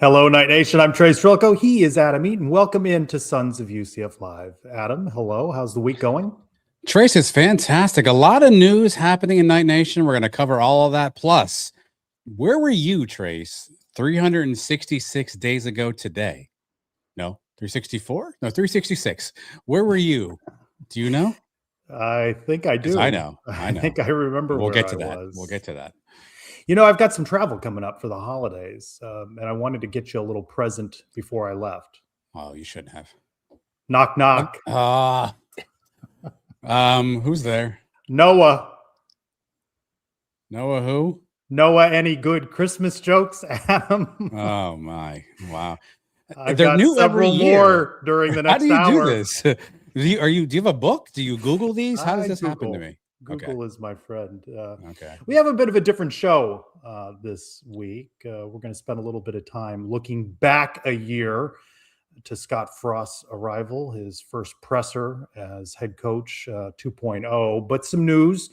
Hello, Night Nation. I'm Trey Strelko. He is Adam Eaton. Welcome into Sons of UCF Live. Adam, hello. How's the week going? Trace, is fantastic. A lot of news happening in Night Nation. We're going to cover all of that. Plus, where were you, Trace, 366 days ago today? No, 364? No, 366. Where were you? Do you know? I think I do. I know. I think I remember We'll where get to I that. was. We'll get to that. You know, I've got some travel coming up for the holidays, and I wanted to get you a little present before I left. Oh, you shouldn't have. Knock, knock. Who's there? Noah. Noah who? Noah, any good Christmas jokes, Adam? Oh, my. Wow. I've They're got new every several year. more during the next hour. How do you do this? Do you have a book? Do you Google these? How does this happen to me? Google is my friend. Okay. We have a bit of a different show this week. We're going to spend a little bit of time looking back a year to Scott Frost's arrival, his first presser as head coach 2.0. But some news.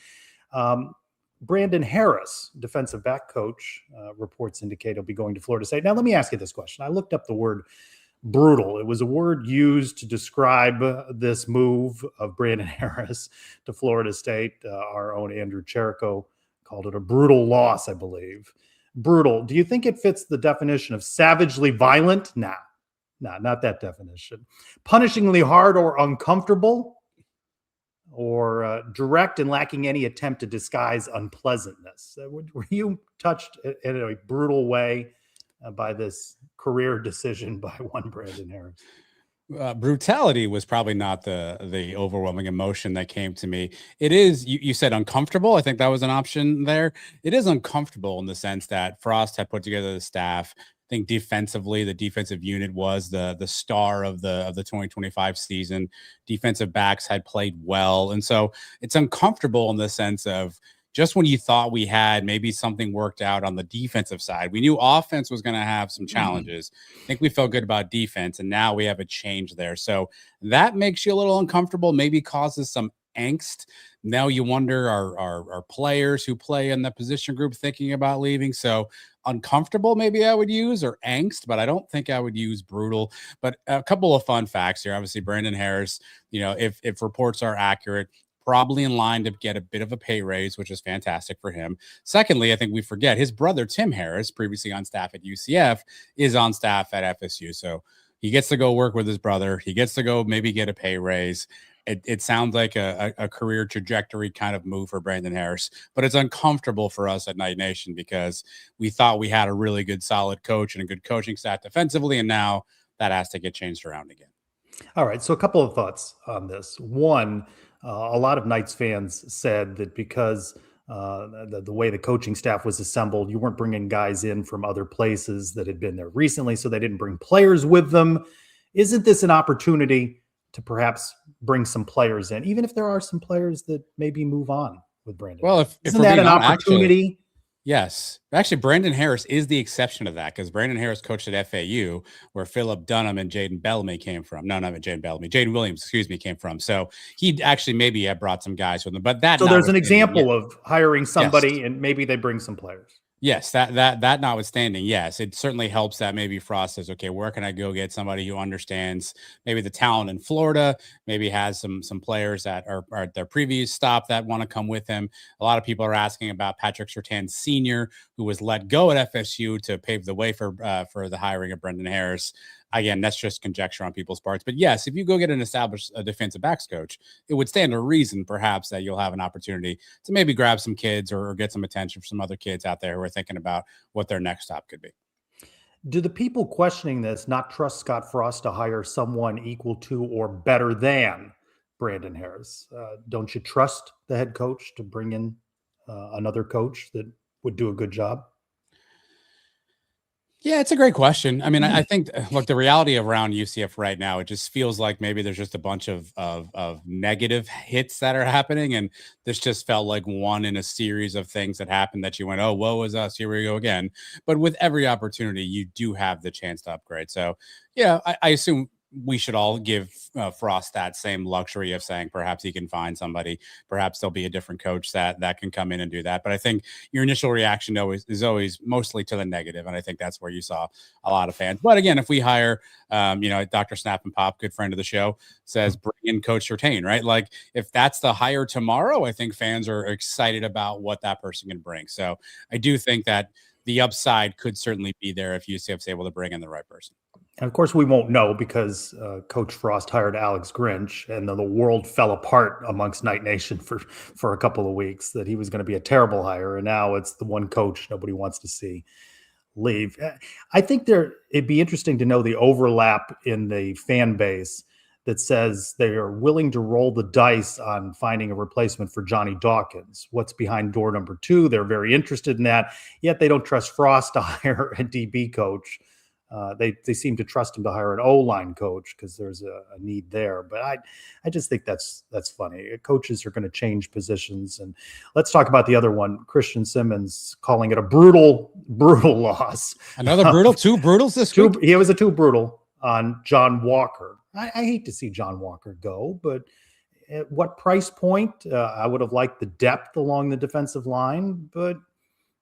Brandon Harris, defensive back coach, reports indicate he'll be going to Florida State. Now, let me ask you this question. I looked up the word brutal. It was a word used to describe this move of Brandon Harris to Florida State. Our own Andrew Cherico called it a brutal loss, I believe. Brutal. Do you think it fits the definition of savagely violent? Nah, not that definition. Punishingly hard or uncomfortable? Or direct and lacking any attempt to disguise unpleasantness? Were you touched in a brutal way by this career decision by one Brandon Harris? Brutality was probably not the overwhelming emotion that came to me. It is, you said uncomfortable. I think that was an option there. It is uncomfortable in the sense that Frost had put together the staff. I think defensively, the defensive unit was the star of the 2025 season. Defensive backs had played well. And so it's uncomfortable in the sense of just when you thought we had maybe something worked out on the defensive side, we knew offense was going to have some challenges. I think we felt good about defense, and now we have a change there. So that makes you a little uncomfortable, maybe causes some angst. Now you wonder, are players who play in the position group thinking about leaving? So uncomfortable, maybe I would use, or angst, but I don't think I would use brutal. But a couple of fun facts here. Obviously, Brandon Harris, if reports are accurate, probably in line to get a bit of a pay raise, which is fantastic for him. Secondly, I think we forget his brother, Tim Harris, previously on staff at UCF, is on staff at FSU. So he gets to go work with his brother. He gets to go maybe get a pay raise. It sounds like a career trajectory kind of move for Brandon Harris, but it's uncomfortable for us at Night Nation because we thought we had a really good, solid coach and a good coaching staff defensively, and now that has to get changed around again. All right, so a couple of thoughts on this. One, a lot of Knights fans said that because the way the coaching staff was assembled, you weren't bringing guys in from other places that had been there recently, so they didn't bring players with them. Isn't this an opportunity to perhaps bring some players in, even if there are some players that maybe move on with Brandon? Well, isn't that an opportunity? Yes. Actually, Brandon Harris is the exception to that because Brandon Harris coached at FAU, where Philip Dunham and Jaden Bellamy came from. No, not Jaden Bellamy. Jaden Williams, came from. So he actually maybe had brought some guys with him. But that, so there's an example of hiring somebody and maybe they bring some players. Yes, that notwithstanding, yes, it certainly helps that maybe Frost says, okay, where can I go get somebody who understands maybe the talent in Florida, maybe has some players that are at their previous stop that want to come with him. A lot of people are asking about Patrick Surtain Sr., who was let go at FSU to pave the way for the hiring of Brandon Harris. Again, that's just conjecture on people's parts. But yes, if you go get an established defensive backs coach, it would stand to reason perhaps that you'll have an opportunity to maybe grab some kids or get some attention from some other kids out there who are thinking about what their next stop could be. Do the people questioning this not trust Scott Frost to hire someone equal to or better than Brandon Harris? Don't you trust the head coach to bring in another coach that would do a good job? Yeah, it's a great question. I mean, I think, look, the reality around UCF right now, it just feels like maybe there's just a bunch of negative hits that are happening. And this just felt like one in a series of things that happened that you went, oh, woe is us, here we go again. But with every opportunity, you do have the chance to upgrade. So, yeah, I assume we should all give Frost that same luxury of saying perhaps he can find somebody, perhaps there'll be a different coach that can come in and do that. But I think your initial reaction is always mostly to the negative, and I think that's where you saw a lot of fans. But again, if we hire, Dr. Snap and Pop, good friend of the show, says bring in Coach Surtain, right? Like if that's the hire tomorrow, I think fans are excited about what that person can bring. So I do think that the upside could certainly be there if UCF's able to bring in the right person. And of course, we won't know because Coach Frost hired Alex Grinch, and then the world fell apart amongst Night Nation for a couple of weeks that he was going to be a terrible hire, and now it's the one coach nobody wants to see leave. I think it'd be interesting to know the overlap in the fan base that says they are willing to roll the dice on finding a replacement for Johnny Dawkins. What's behind door number 2? They're very interested in that, yet they don't trust Frost to hire a DB coach. They seem to trust him to hire an O-line coach because there's a need there. But I just think that's funny. Coaches are going to change positions. And let's talk about the other one, Christian Simmons calling it a brutal loss. Another brutal, 2 brutals this week? He was a 2 brutal on John Walker. I hate to see John Walker go, but at what price point? I would have liked the depth along the defensive line, but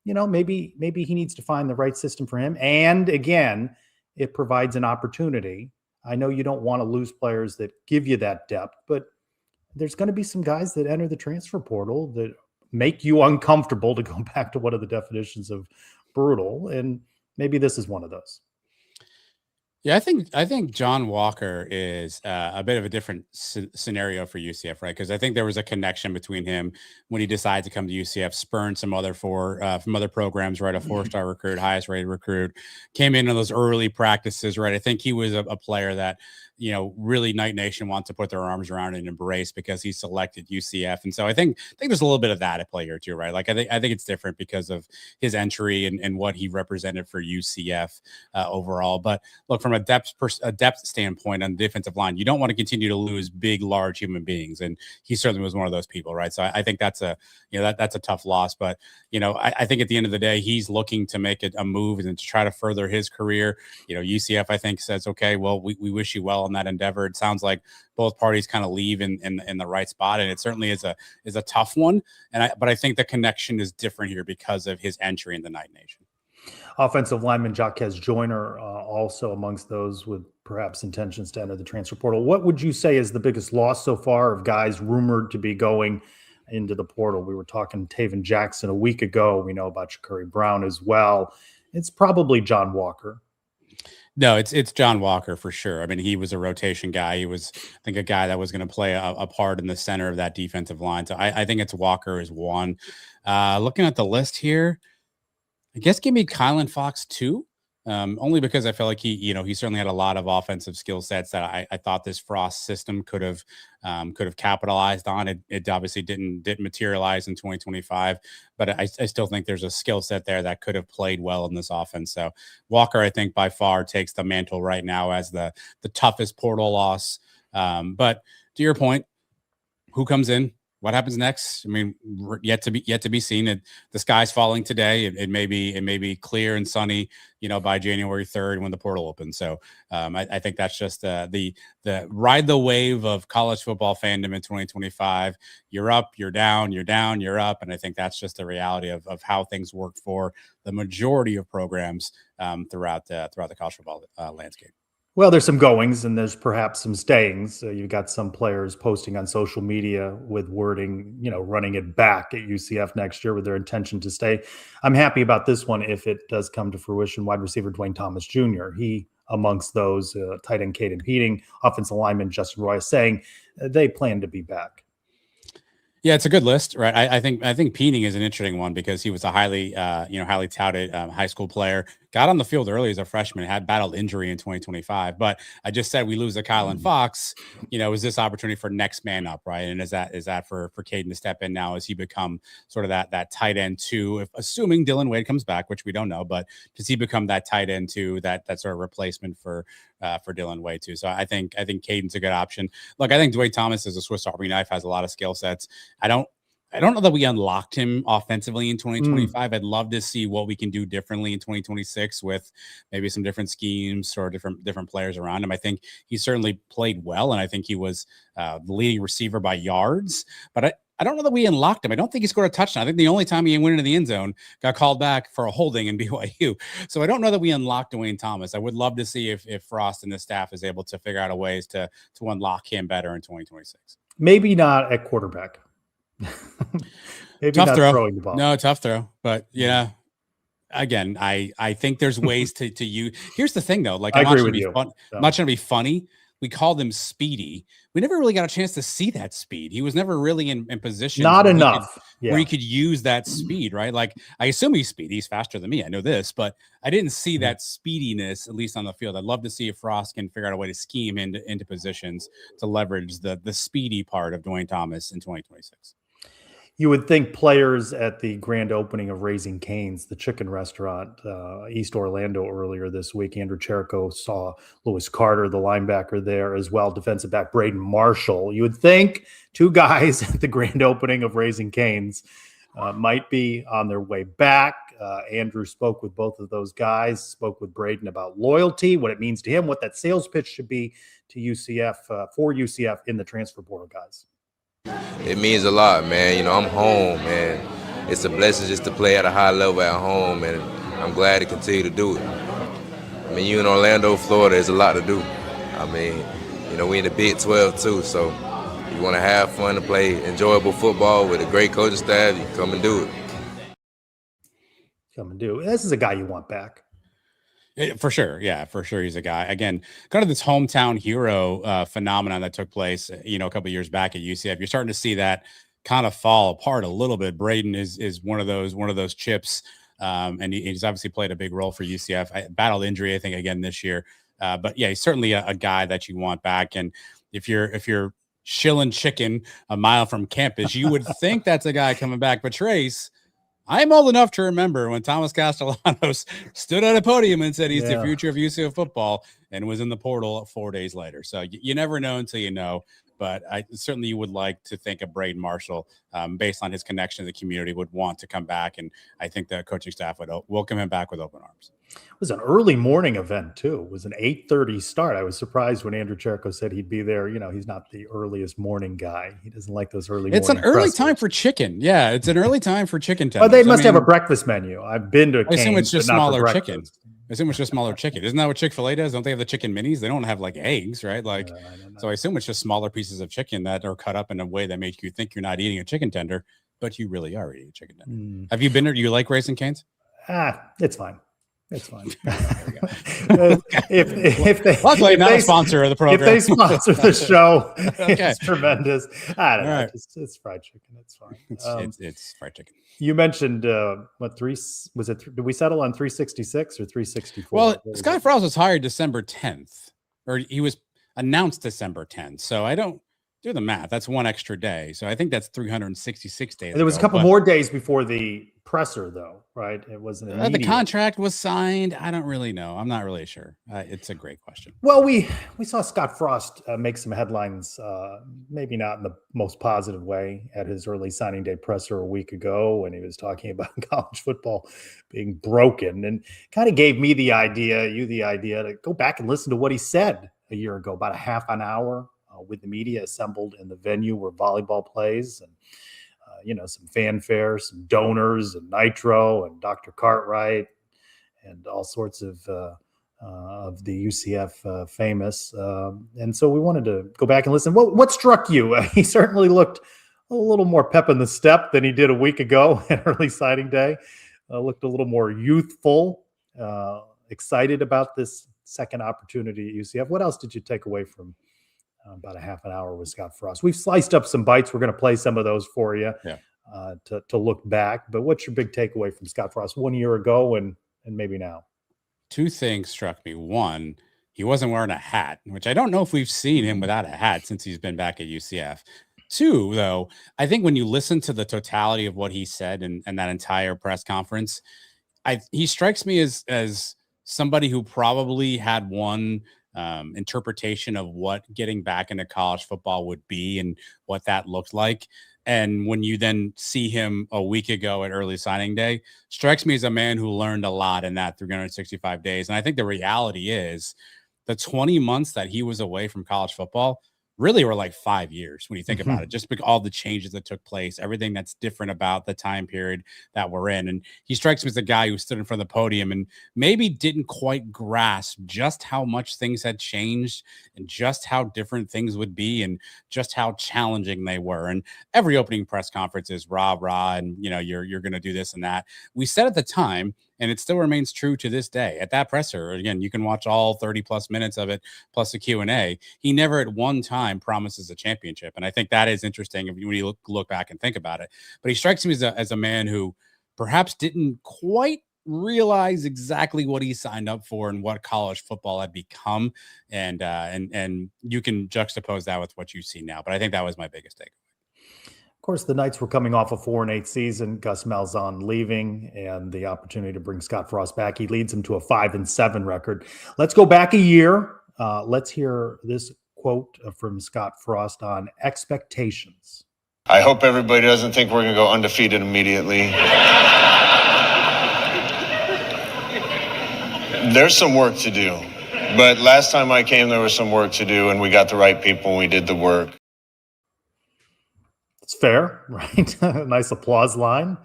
maybe he needs to find the right system for him. And again, it provides an opportunity. I know you don't want to lose players that give you that depth, but there's going to be some guys that enter the transfer portal that make you uncomfortable, to go back to one of the definitions of brutal. And maybe this is one of those. Yeah, I think John Walker is a bit of a different scenario for UCF, right? Because I think there was a connection between him when he decided to come to UCF, spurned some other from other programs, right? A 4-star recruit, highest rated recruit, came in on those early practices, right? I think he was a player that really Night Nation wants to put their arms around and embrace because he selected UCF. And so I think there's a little bit of that at play here too, right? Like I think it's different because of his entry and what he represented for UCF overall. But look, from a depth standpoint on the defensive line, you don't want to continue to lose big, large human beings. And he certainly was one of those people, right? So I think that's that's a tough loss. But, I think at the end of the day, he's looking to make a move and to try to further his career. UCF, I think, says, okay, well, we wish you well on that endeavor. It sounds like both parties kind of leave in the right spot, and it certainly is a tough one. But I think the connection is different here because of his entry in the Night Nation. Offensive lineman Jaquez Joyner also amongst those with perhaps intentions to enter the transfer portal. What would you say is the biggest loss so far of guys rumored to be going into the portal? We were talking Taven Jackson a week ago. We know about Shakari Brown as well. It's probably John Walker. No, it's John Walker for sure. I mean, he was a rotation guy. He was, I think, a guy that was going to play a part in the center of that defensive line. So I think it's Walker as one. Looking at the list here, I guess give me Kylan Fox 2. Only because I feel like he certainly had a lot of offensive skill sets that I thought this Frost system could have capitalized on. It obviously didn't materialize in 2025, but I still think there's a skill set there that could have played well in this offense. So Walker, I think, by far takes the mantle right now as the toughest portal loss. But to your point, who comes in? What happens next? I mean, yet to be seen. The sky's falling today. It may be clear and sunny, by January 3rd when the portal opens. So I think that's just the ride the wave of college football fandom in 2025. You're up, you're down, you're down, you're up, and I think that's just the reality of how things work for the majority of programs throughout the college football landscape. Well, there's some goings and there's perhaps some stayings. You've got some players posting on social media with wording, running it back at UCF next year with their intention to stay. I'm happy about this one if it does come to fruition. Wide receiver Dwayne Thomas Jr., he amongst those, tight end Caden Peating, offensive lineman Justin Roy, saying they plan to be back. Yeah, it's a good list, right? I think Peating is an interesting one because he was a highly touted high school player. Got on the field early as a freshman, had battled injury in 2025. But I just said we lose a Kylan Fox. Is this opportunity for next man up, right? And is that for Caden to step in now as he become sort of that tight end 2? Assuming Dylan Wade comes back, which we don't know, but does he become that tight end 2, that sort of replacement for Dylan Wade too? So I think Caden's a good option. Look, I think Dwayne Thomas is a Swiss Army knife, has a lot of skill sets. I don't I don't know that we unlocked him offensively in Mm. 2025. I'd love to see what we can do differently in 2026 with maybe some different schemes or different players around him. I think he certainly played well, and I think he was the leading receiver by yards. But I don't know that we unlocked him. I don't think he scored a touchdown. I think the only time he went into the end zone got called back for a holding in BYU. So I don't know that we unlocked Dwayne Thomas. I would love to see if Frost and the staff is able to figure out a ways to unlock him better in 2026. Maybe not at quarterback. Maybe tough not throw. throwing the ball. No, tough throw. But yeah, again, I think there's ways to use. Here's the thing, though. Like, I I'm agree not with you. I'm not trying to be funny. We called him Speedy. We never really got a chance to see that speed. He was never really in position. Not enough. Where he could use that speed, right? Like, I assume he's speedy. He's faster than me. I know this, but I didn't see that speediness, at least on the field. I'd love to see if Frost can figure out a way to scheme into positions to leverage the speedy part of Dwayne Thomas in 2026. You would think players at the grand opening of Raising Cane's, the chicken restaurant, East Orlando earlier this week, Andrew Cherico saw Lewis Carter, the linebacker there as well, defensive back Braden Marshall. You would think two guys at the grand opening of Raising Cane's might be on their way back. Andrew spoke with both of those guys, spoke with Braden about loyalty, what it means to him, what that sales pitch should be to UCF, for UCF in the transfer portal, guys. It means a lot, man. You know, I'm home, man. It's a blessing just to play at a high level at home, and I'm glad to continue to do it. I mean, you in Orlando, Florida, there's a lot to do. I mean, you know, we in the Big 12 too, so you want to have fun and play enjoyable football with a great coaching staff, you come and do it. Come and do it. This is a guy you want back. For sure. Yeah, for sure. He's a guy, again, kind of this hometown hero phenomenon that took place, a couple of years back at UCF. You're starting to see that kind of fall apart a little bit. Braden is one of those chips. And he's obviously played a big role for UCF. I battled injury, I think, again this year. But yeah, he's certainly a guy that you want back. And if you're shilling chicken a mile from campus, you would think that's a guy coming back. But Trace, I'm old enough to remember when Thomas Castellanos stood at a podium and said he's the future of UCF football and was in the portal 4 days later. So you never know until you know. But I certainly would like to think of Braden Marshall, based on his connection to the community, would want to come back. And I think the coaching staff would welcome him back with open arms. It was an early morning event, too. It was an 8:30 start. I was surprised when Andrew Cherico said he'd be there. He's not the earliest morning guy. He doesn't like those early morning. It's an early time for chicken. Yeah, it's an early time for chicken tenders. Well, they must have a breakfast menu. I've been to I assume it's just smaller chicken. I assume it's just smaller chicken. Isn't that what Chick-fil-A does? Don't they have the chicken minis? They don't have like eggs, right? Like, so I assume it's just smaller pieces of chicken that are cut up in a way that makes you think you're not eating a chicken tender, but you really are eating a chicken tender. Have you been there? Do you like Raising Cane's? It's fine. It's fine. Luckily, not a sponsor of the program. If they sponsor the show, it's tremendous. I don't know. It's fried chicken. It's fine. It's fried chicken. You mentioned did we settle on 366 or 364? Well, Scott Frost was hired December 10th, or he was announced December 10th. So I don't do the math. That's one extra day. So I think that's 366 days. There was a couple more days before the presser, though, right? It wasn't immediate. The contract was signed. I don't really know. I'm not really sure. It's a great question. Well, we saw Scott Frost make some headlines, maybe not in the most positive way, at his early signing day presser a week ago when he was talking about college football being broken, and kind of gave me the idea to go back and listen to what he said a year ago, about a half an hour with the media assembled in the venue where volleyball plays, and some fanfare, some donors, and Nitro, and Dr. Cartwright, and all sorts of the UCF famous. And so we wanted to go back and listen. What struck you? He certainly looked a little more pep in the step than he did a week ago at early signing day. Looked a little more youthful, excited about this second opportunity at UCF. What else did you take away from about a half an hour with Scott Frost? We've sliced up some bites. We're going to play some of those for you to look back. But what's your big takeaway from Scott Frost 1 year ago and maybe now? Two things struck me. One, he wasn't wearing a hat, which I don't know if we've seen him without a hat since he's been back at UCF. Two, though, I think when you listen to the totality of what he said and that entire press conference, he strikes me as somebody who probably had one interpretation of what getting back into college football would be and what that looked like. And when you then see him a week ago at early signing day, strikes me as a man who learned a lot in that 365 days. And I think the reality is the 20 months that he was away from college football really were like 5 years when you think about it, just because all the changes that took place, everything that's different about the time period that we're in. And he strikes me as a guy who stood in front of the podium and maybe didn't quite grasp just how much things had changed and just how different things would be and just how challenging they were. And every opening press conference is rah, rah, and you're going to do this and that. We said at the time, and it still remains true to this day. At that presser, again, you can watch all 30 plus minutes of it, plus the Q&A. He never at one time promises a championship. And I think that is interesting when you look back and think about it. But he strikes me as a man who perhaps didn't quite realize exactly what he signed up for and what college football had become. And you can juxtapose that with what you see now. But I think that was my biggest takeaway. Of course, the Knights were coming off a 4-8 season, Gus Malzahn leaving, and the opportunity to bring Scott Frost back. He leads them to a 5-7 record. Let's go back a year. Let's hear this quote from Scott Frost on expectations. I hope everybody doesn't think we're going to go undefeated immediately. There's some work to do. But last time I came, there was some work to do, and we got the right people, and we did the work. It's fair, right? Nice applause line.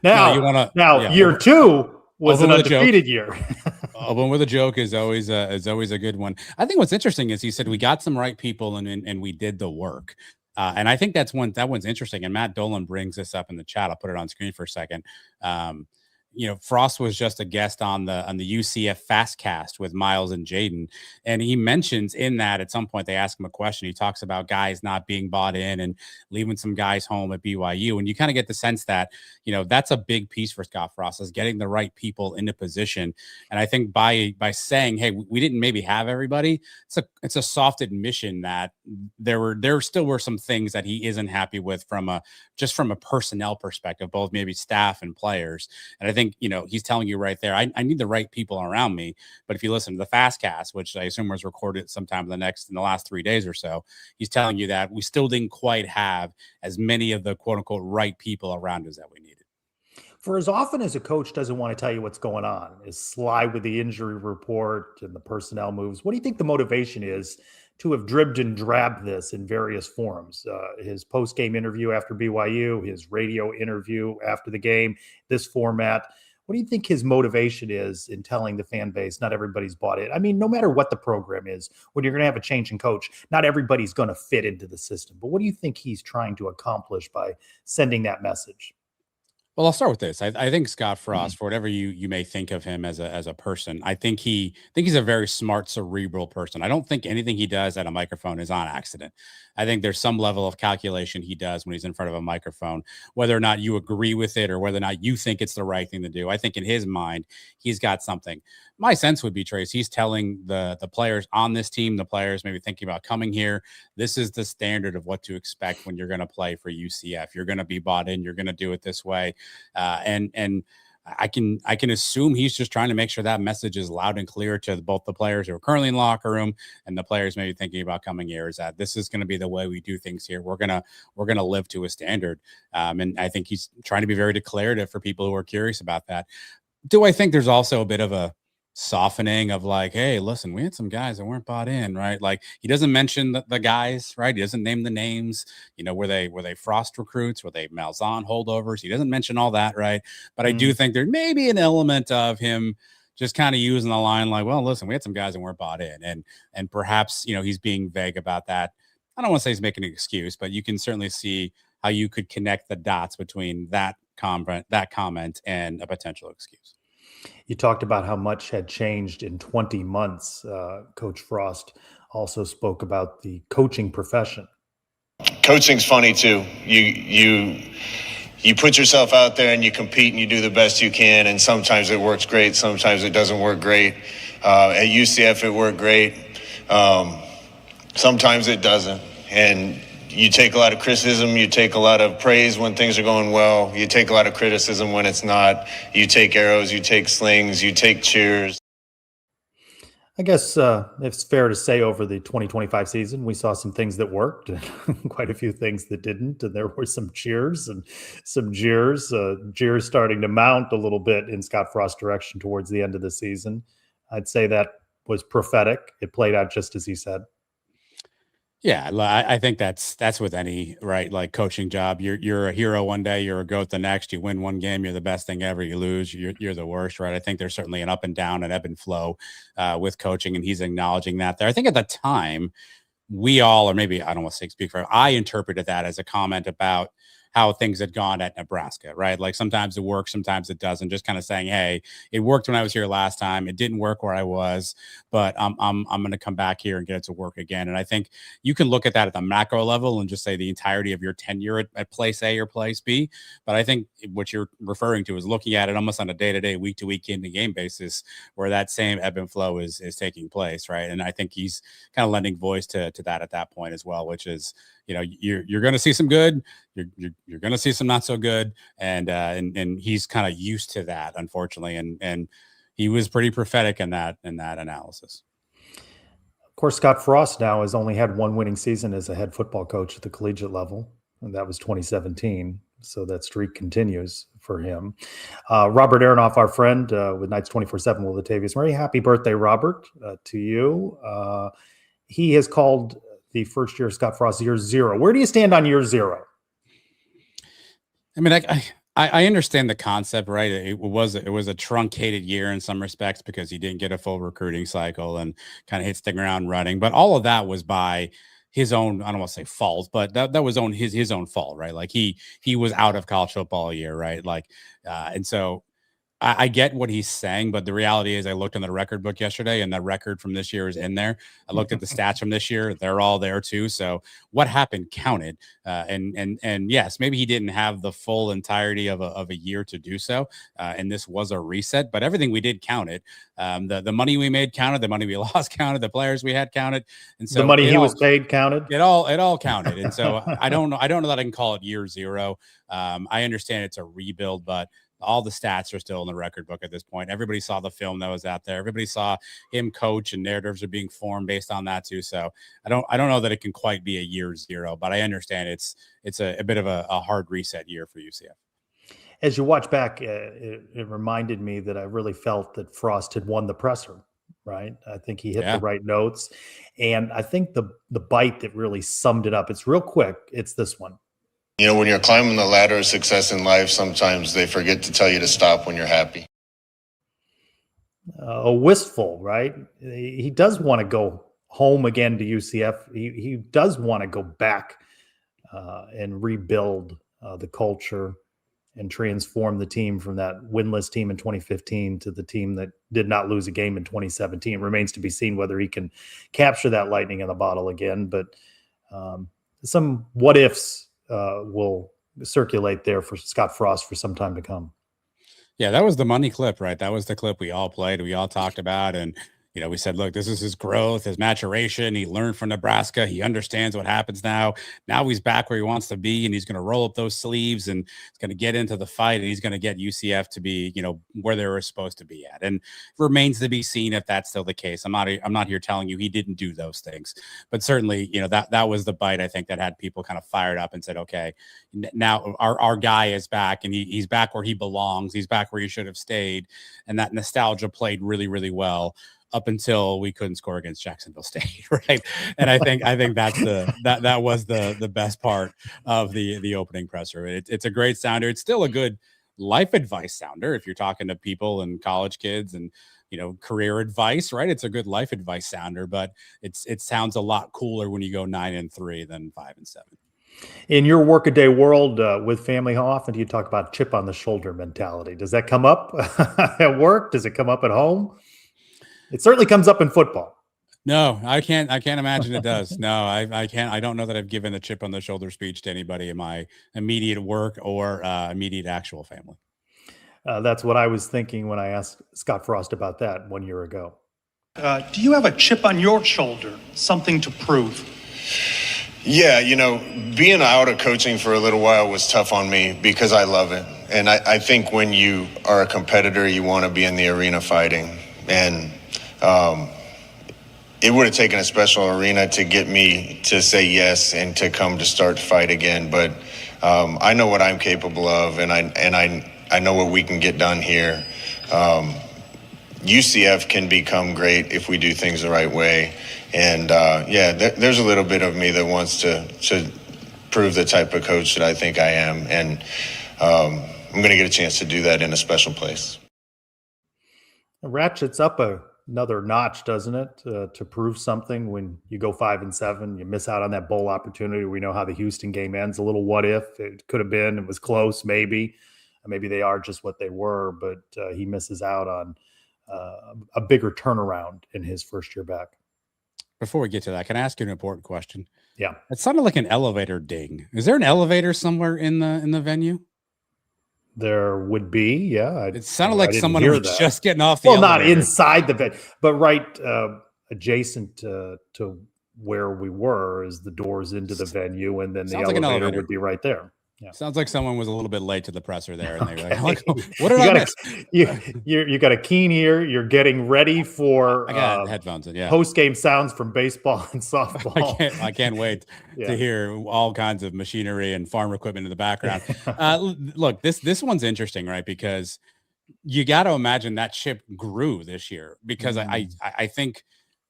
Now, Yeah, year two was an undefeated year. Open with a joke is always a good one. I think what's interesting is he said we got some right people and we did the work. And I think that one's interesting. And Matt Dolan brings this up in the chat. I'll put it on screen for a second. Frost was just a guest on the UCF Fastcast with Miles and Jaden. And he mentions in that at some point they ask him a question. He talks about guys not being bought in and leaving some guys home at BYU. And you kind of get the sense that, that's a big piece for Scott Frost is getting the right people into position. And I think by saying, hey, we didn't maybe have everybody, it's a soft admission that there still were some things that he isn't happy with from a personnel perspective, both maybe staff and players. And I think, he's telling you right there, I need the right people around me. But if you listen to the Fastcast, which I assume was recorded sometime in the last 3 days or so, he's telling you that we still didn't quite have as many of the quote unquote right people around us that we needed. For as often as a coach doesn't want to tell you what's going on, is sly with the injury report and the personnel moves, what do you think the motivation is to have dribbed and drabbed this in various forums? His post-game interview after BYU, his radio interview after the game, this format. What do you think his motivation is in telling the fan base not everybody's bought it? I mean, no matter what the program is, when you're going to have a change in coach, not everybody's going to fit into the system. But what do you think he's trying to accomplish by sending that message? Well, I'll start with this. I think Scott Frost, for whatever you may think of him as a person, I think he's a very smart, cerebral person. I don't think anything he does at a microphone is on accident. I think there's some level of calculation he does when he's in front of a microphone, whether or not you agree with it or whether or not you think it's the right thing to do. I think in his mind, he's got something. My sense would be, Trace, he's telling the players on this team, the players maybe thinking about coming here, this is the standard of what to expect when you're going to play for UCF. You're going to be bought in. You're going to do it this way. And I can assume he's just trying to make sure that message is loud and clear to both the players who are currently in the locker room and the players maybe thinking about coming here, is that this is going to be the way we do things here. We're going to live to a standard. And I think he's trying to be very declarative for people who are curious about that. Do I think there's also a bit of a softening of like, hey, listen, we had some guys that weren't bought in, right? Like he doesn't mention the guys, right? He doesn't name the names. Were they Frost recruits? Were they Malzahn holdovers? He doesn't mention all that, right? But I do think there may be an element of him just kind of using the line like, well, listen, we had some guys that weren't bought in, and perhaps he's being vague about that. I don't want to say he's making an excuse, but you can certainly see how you could connect the dots between that comment and a potential excuse. You talked about how much had changed in 20 months. Coach Frost also spoke about the coaching profession. Coaching's funny too. You put yourself out there and you compete and you do the best you can, and sometimes it works great, sometimes it doesn't work great. At UCF it worked great. Sometimes it doesn't. And you take a lot of criticism, you take a lot of praise when things are going well, you take a lot of criticism when it's not. You take arrows, you take slings, you take cheers. I guess it's fair to say over the 2025 season, we saw some things that worked and quite a few things that didn't. And there were some cheers and some jeers, jeers starting to mount a little bit in Scott Frost's direction towards the end of the season. I'd say that was prophetic. It played out just as he said. Yeah, I think that's with any right like coaching job. You're a hero one day, you're a goat the next. You win one game, you're the best thing ever. You lose, you're the worst, right? I think there's certainly an up and down, an ebb and flow with coaching, and he's acknowledging that there. I think at the time we all, or maybe I don't want to speak for him, I interpreted that as a comment about how things had gone at Nebraska, right? Like sometimes it works, sometimes it doesn't. Just kind of saying, hey, it worked when I was here last time. It didn't work where I was, but I'm going to come back here and get it to work again. And I think you can look at that at the macro level and just say the entirety of your tenure at place A or place B. But I think what you're referring to is looking at it almost on a day-to-day, week-to-week, game-to-game basis, where that same ebb and flow is taking place, right? And I think he's kind of lending voice to that at that point as well, which is, you're going to see some good, you're going to see some not so good, and he's kind of used to that, unfortunately, and he was pretty prophetic in that analysis. Of course, Scott Frost now has only had one winning season as a head football coach at the collegiate level, and that was 2017. So that streak continues for him. Robert Aronoff, our friend with Knights 24/7 with Latavius Murray. Happy birthday, Robert, to you. He has called the first year of Scott Frost year zero. Where do you stand on year zero? I mean, I understand the concept, right? It was a truncated year in some respects because he didn't get a full recruiting cycle and kind of hits the ground running. But all of that was by his own, I don't want to say fault, but that was his own fault, right? Like he was out of college football a year, right? Like, and so I get what he's saying, but the reality is I looked in the record book yesterday and the record from this year is in there. I looked at the stats from this year. They're all there too. So what happened counted. And yes, maybe he didn't have the full entirety of a year to do so. And this was a reset, but everything we did counted. The money we made counted, the money we lost counted, the players we had counted. And so the money he was paid counted. It all counted. And so I don't know that I can call it year zero. I understand it's a rebuild, but all the stats are still in the record book at this point. Everybody saw the film that was out there. Everybody saw him coach, and narratives are being formed based on that too. So I don't know that it can quite be a year zero, but I understand it's a bit of a hard reset year for UCF. As you watch back, it reminded me that I really felt that Frost had won the presser, right? I think he hit the right notes. And I think the bite that really summed it up, it's real quick. It's this one. When you're climbing the ladder of success in life, sometimes they forget to tell you to stop when you're happy. Wistful, right? He does want to go home again to UCF. He does want to go back and rebuild the culture and transform the team from that winless team in 2015 to the team that did not lose a game in 2017. It remains to be seen whether he can capture that lightning in the bottle again. But some what ifs will circulate there for Scott Frost for some time to come. Yeah, that was the money clip, right? That was the clip we all played, we all talked about. And, we said, look, this is his growth, his maturation. He learned from Nebraska. He understands what happens now. Now he's back where he wants to be, and he's going to roll up those sleeves and he's going to get into the fight, and he's going to get UCF to be, where they were supposed to be at. And it remains to be seen if that's still the case. I'm not here telling you he didn't do those things, but certainly, that was the bite, I think, that had people kind of fired up and said, okay, now our guy is back, and he's back where he belongs. He's back where he should have stayed. And that nostalgia played really, really well up until we couldn't score against Jacksonville State, right? And I think that's that was the best part of the opening presser. It's a great sounder. It's still a good life advice sounder if you're talking to people and college kids and career advice, right? It's a good life advice sounder, but it sounds a lot cooler when you go 9-3 than 5-7. In your workaday world with family, how often do you talk about chip on the shoulder mentality? Does that come up at work? Does it come up at home? It certainly comes up in football. No, I can't imagine it does. No, I can't. I don't know that I've given a chip on the shoulder speech to anybody in my immediate work or immediate actual family. That's what I was thinking when I asked Scott Frost about that 1 year ago. Do you have a chip on your shoulder, something to prove? Yeah, being out of coaching for a little while was tough on me because I love it. And I think when you are a competitor, you want to be in the arena fighting. And it would have taken a special arena to get me to say yes and to come to start to fight again. But I know what I'm capable of, and I know what we can get done here. UCF can become great if we do things the right way. And there's a little bit of me that wants to prove the type of coach that I think I am. And I'm going to get a chance to do that in a special place. It ratchets up another notch, doesn't it? To prove something when you go 5-7, you miss out on that bowl opportunity. We know how the Houston game ends. A little what if it could have been, it was close, maybe they are just what they were, but he misses out on a bigger turnaround in his first year back. Before we get to that, can I ask you an important question? Yeah. It sounded like an elevator ding. Is there an elevator somewhere in the venue? There would be, yeah. It sounded like someone was just getting off the elevator. elevator. Not inside the venue, but right adjacent to where we were is the doors into the venue, and then the elevator would be right there. Yeah. Sounds like someone was a little bit late to the presser there, and they were like, "What did I miss?" You got a keen ear. You're getting ready for I got headphones in, yeah. Post-game sounds from baseball and softball. I can't wait to hear all kinds of machinery and farm equipment in the background. Look, this one's interesting, right? Because you got to imagine that ship grew this year. Because I think.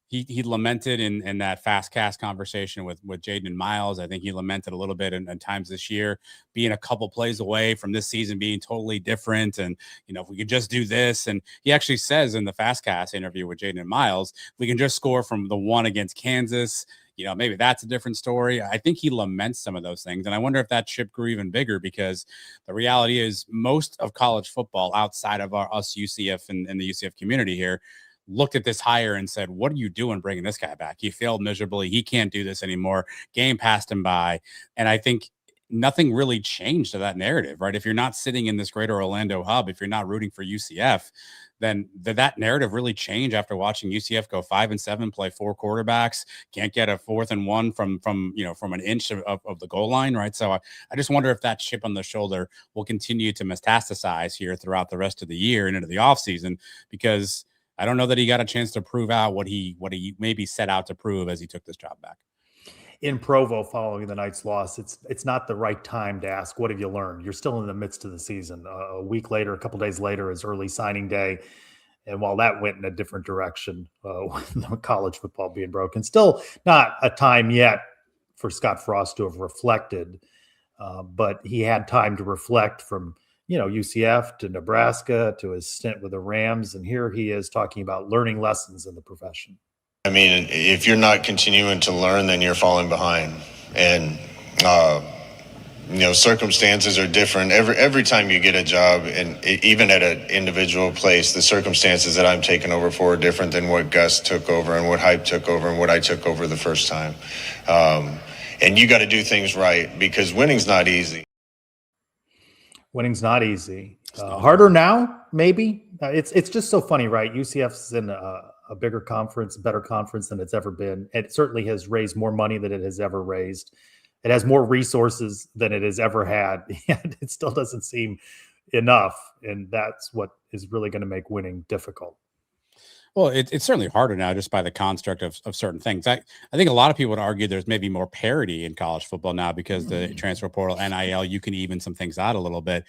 He lamented in that fast cast conversation with Jaden and Miles. I think he lamented a little bit in times this year, being a couple plays away from this season being totally different. And, if we could just do this. And he actually says in the fast cast interview with Jaden and Miles, we can just score from the one against Kansas. Maybe that's a different story. I think he laments some of those things. And I wonder if that ship grew even bigger, because the reality is most of college football outside of us UCF and the UCF community here looked at this hire and said, what are you doing bringing this guy back? He failed miserably. He can't do this anymore. Game passed him by. And I think nothing really changed to that narrative, right? If you're not sitting in this greater Orlando hub, if you're not rooting for UCF, then did that narrative really change after watching UCF go 5-7, play 4 quarterbacks, can't get a 4th and 1 from an inch of the goal line, right? So I just wonder if that chip on the shoulder will continue to metastasize here throughout the rest of the year and into the offseason, because I don't know that he got a chance to prove out what he maybe set out to prove as he took this job back. In Provo, following the Knights' loss, it's not the right time to ask, what have you learned? You're still in the midst of the season. A week later, a couple days later is early signing day. And while that went in a different direction with college football being broken, still not a time yet for Scott Frost to have reflected. But he had time to reflect from UCF to Nebraska to his stint with the Rams. And here he is talking about learning lessons in the profession. I mean, if you're not continuing to learn, then you're falling behind. And, circumstances are different. Every time you get a job, and even at an individual place, the circumstances that I'm taking over for are different than what Gus took over and what Hype took over and what I took over the first time. And you got to do things right, because winning's not easy. Winning's not easy. Harder now, maybe. It's just so funny, right? UCF's in a bigger conference, better conference than it's ever been. It certainly has raised more money than it has ever raised. It has more resources than it has ever had. And it still doesn't seem enough. And that's what is really going to make winning difficult. Well, it's certainly harder now just by the construct of certain things. I think a lot of people would argue there's maybe more parity in college football now because the transfer portal, NIL, you can even some things out a little bit.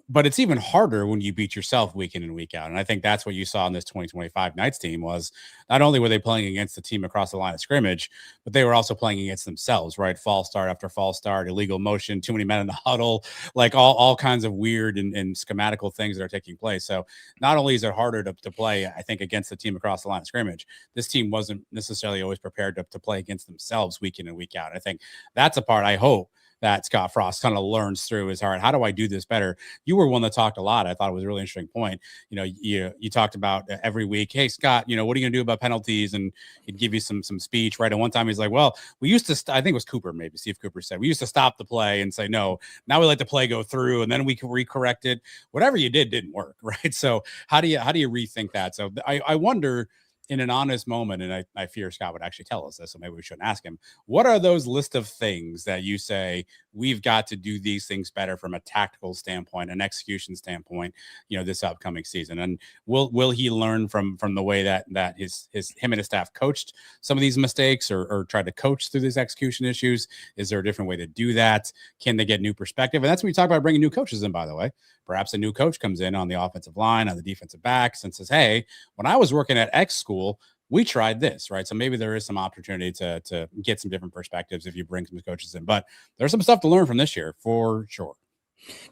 But it's even harder when you beat yourself week in and week out. And I think that's what you saw in this 2025 Knights team was not only were they playing against the team across the line of scrimmage, but they were also playing against themselves, right? False start after false start, illegal motion, too many men in the huddle, like all kinds of weird and schematical things that are taking place. So not only is it harder to play, I think, against the team across the line of scrimmage, this team wasn't necessarily always prepared to play against themselves week in and week out. I think that's a part I hope that Scott Frost kind of learns through his heart. How do I do this better? You were one that talked a lot. I thought it was a really interesting point. You talked about every week, hey, Scott, what are you going to do about penalties? And he'd give you some speech, right? And one time he's like, well, we used to, I think it was Cooper, maybe Steve Cooper said, we used to stop the play and say, no, now we let the play go through and then we can recorrect it. Whatever you did didn't work, right? So how do you rethink that? So I wonder, in an honest moment, and I fear Scott would actually tell us this, so maybe we shouldn't ask him, what are those list of things that you say we've got to do these things better from a tactical standpoint, an execution standpoint, this upcoming season. And will he learn from the way that him and his staff coached some of these mistakes, or tried to coach through these execution issues? Is there a different way to do that? Can they get new perspective? And that's when we talk about bringing new coaches in, by the way. Perhaps a new coach comes in on the offensive line, on the defensive backs, and says, hey, when I was working at X school, we tried this, right? So maybe there is some opportunity to get some different perspectives if you bring some coaches in. But there's some stuff to learn from this year, for sure.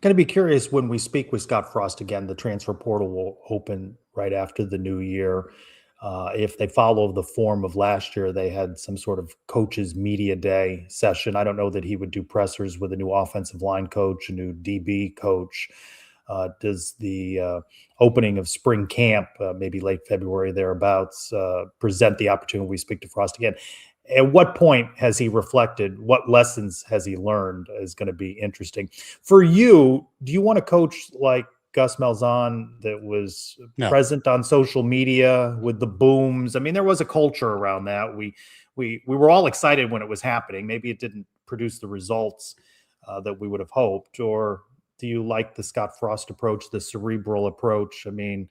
Going to be curious when we speak with Scott Frost again. The transfer portal will open right after the new year. If they follow the form of last year, they had some sort of coaches media day session. I don't know that he would do pressers with a new offensive line coach, a new DB coach. Does the opening of spring camp, maybe late February thereabouts, present the opportunity we speak to Frost again? At what point has he reflected? What lessons has he learned is going to be interesting. For you, do you want to coach like Gus Malzahn that was present on social media with the booms? I mean, there was a culture around that. We were all excited when it was happening. Maybe it didn't produce the results that we would have hoped. Or do you like the Scott Frost approach, the cerebral approach? I mean,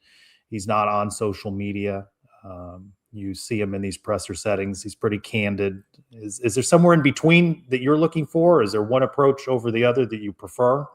he's not on social media. You see him in these presser settings. He's pretty candid. Is there somewhere in between that you're looking for? Is there one approach over the other that you prefer?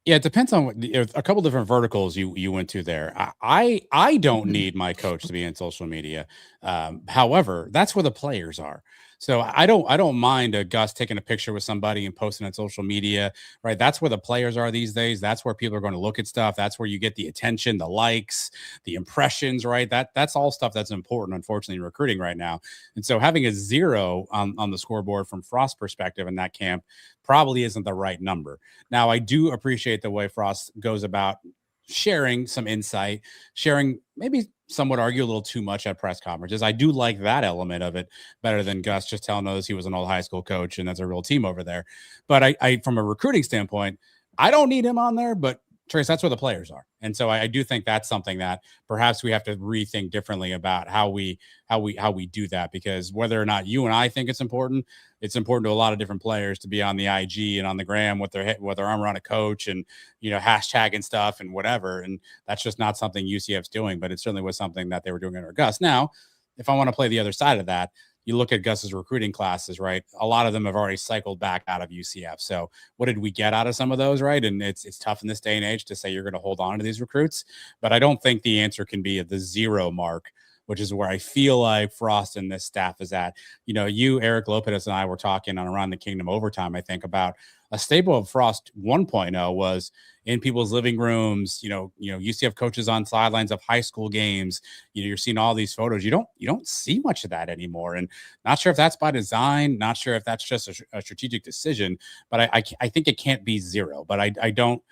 Yeah, it depends on a couple different verticals you went to there. I don't need my coach to be in social media. However, that's where the players are. So I don't mind a Gus taking a picture with somebody and posting on social media, right? That's where the players are these days. That's where people are going to look at stuff. That's where you get the attention, the likes, the impressions, right? That's all stuff that's important, unfortunately, in recruiting right now. And so having a 0 on the scoreboard from Frost's perspective in that camp probably isn't the right number. Now, I do appreciate the way Frost goes about sharing some insight, sharing maybe some would argue a little too much at press conferences. I do like that element of it better than Gus just telling us he was an old high school coach and that's a real team over there. But I from a recruiting standpoint, I don't need him on there, but Trace, that's where the players are. And so I do think that's something that perhaps we have to rethink differently about how we do that, because whether or not you and I think it's important to a lot of different players to be on the IG and on the gram with their arm around a coach and, hashtag and stuff and whatever. And that's just not something UCF's doing, but it certainly was something that they were doing under Gus. Now, if I want to play the other side of that, you look at Gus's recruiting classes, right? A lot of them have already cycled back out of UCF. So what did we get out of some of those, right? And it's tough in this day and age to say you're going to hold on to these recruits, but I don't think the answer can be at the 0 mark, which is where I feel like Frost and this staff is at. You, Eric Lopez, and I were talking on Around the Kingdom Overtime, I think, about a staple of Frost 1.0 was in people's living rooms, UCF coaches on sidelines of high school games. You're seeing all these photos. You don't see much of that anymore. And not sure if that's by design, not sure if that's just a strategic decision, but I think it can't be 0, but I don't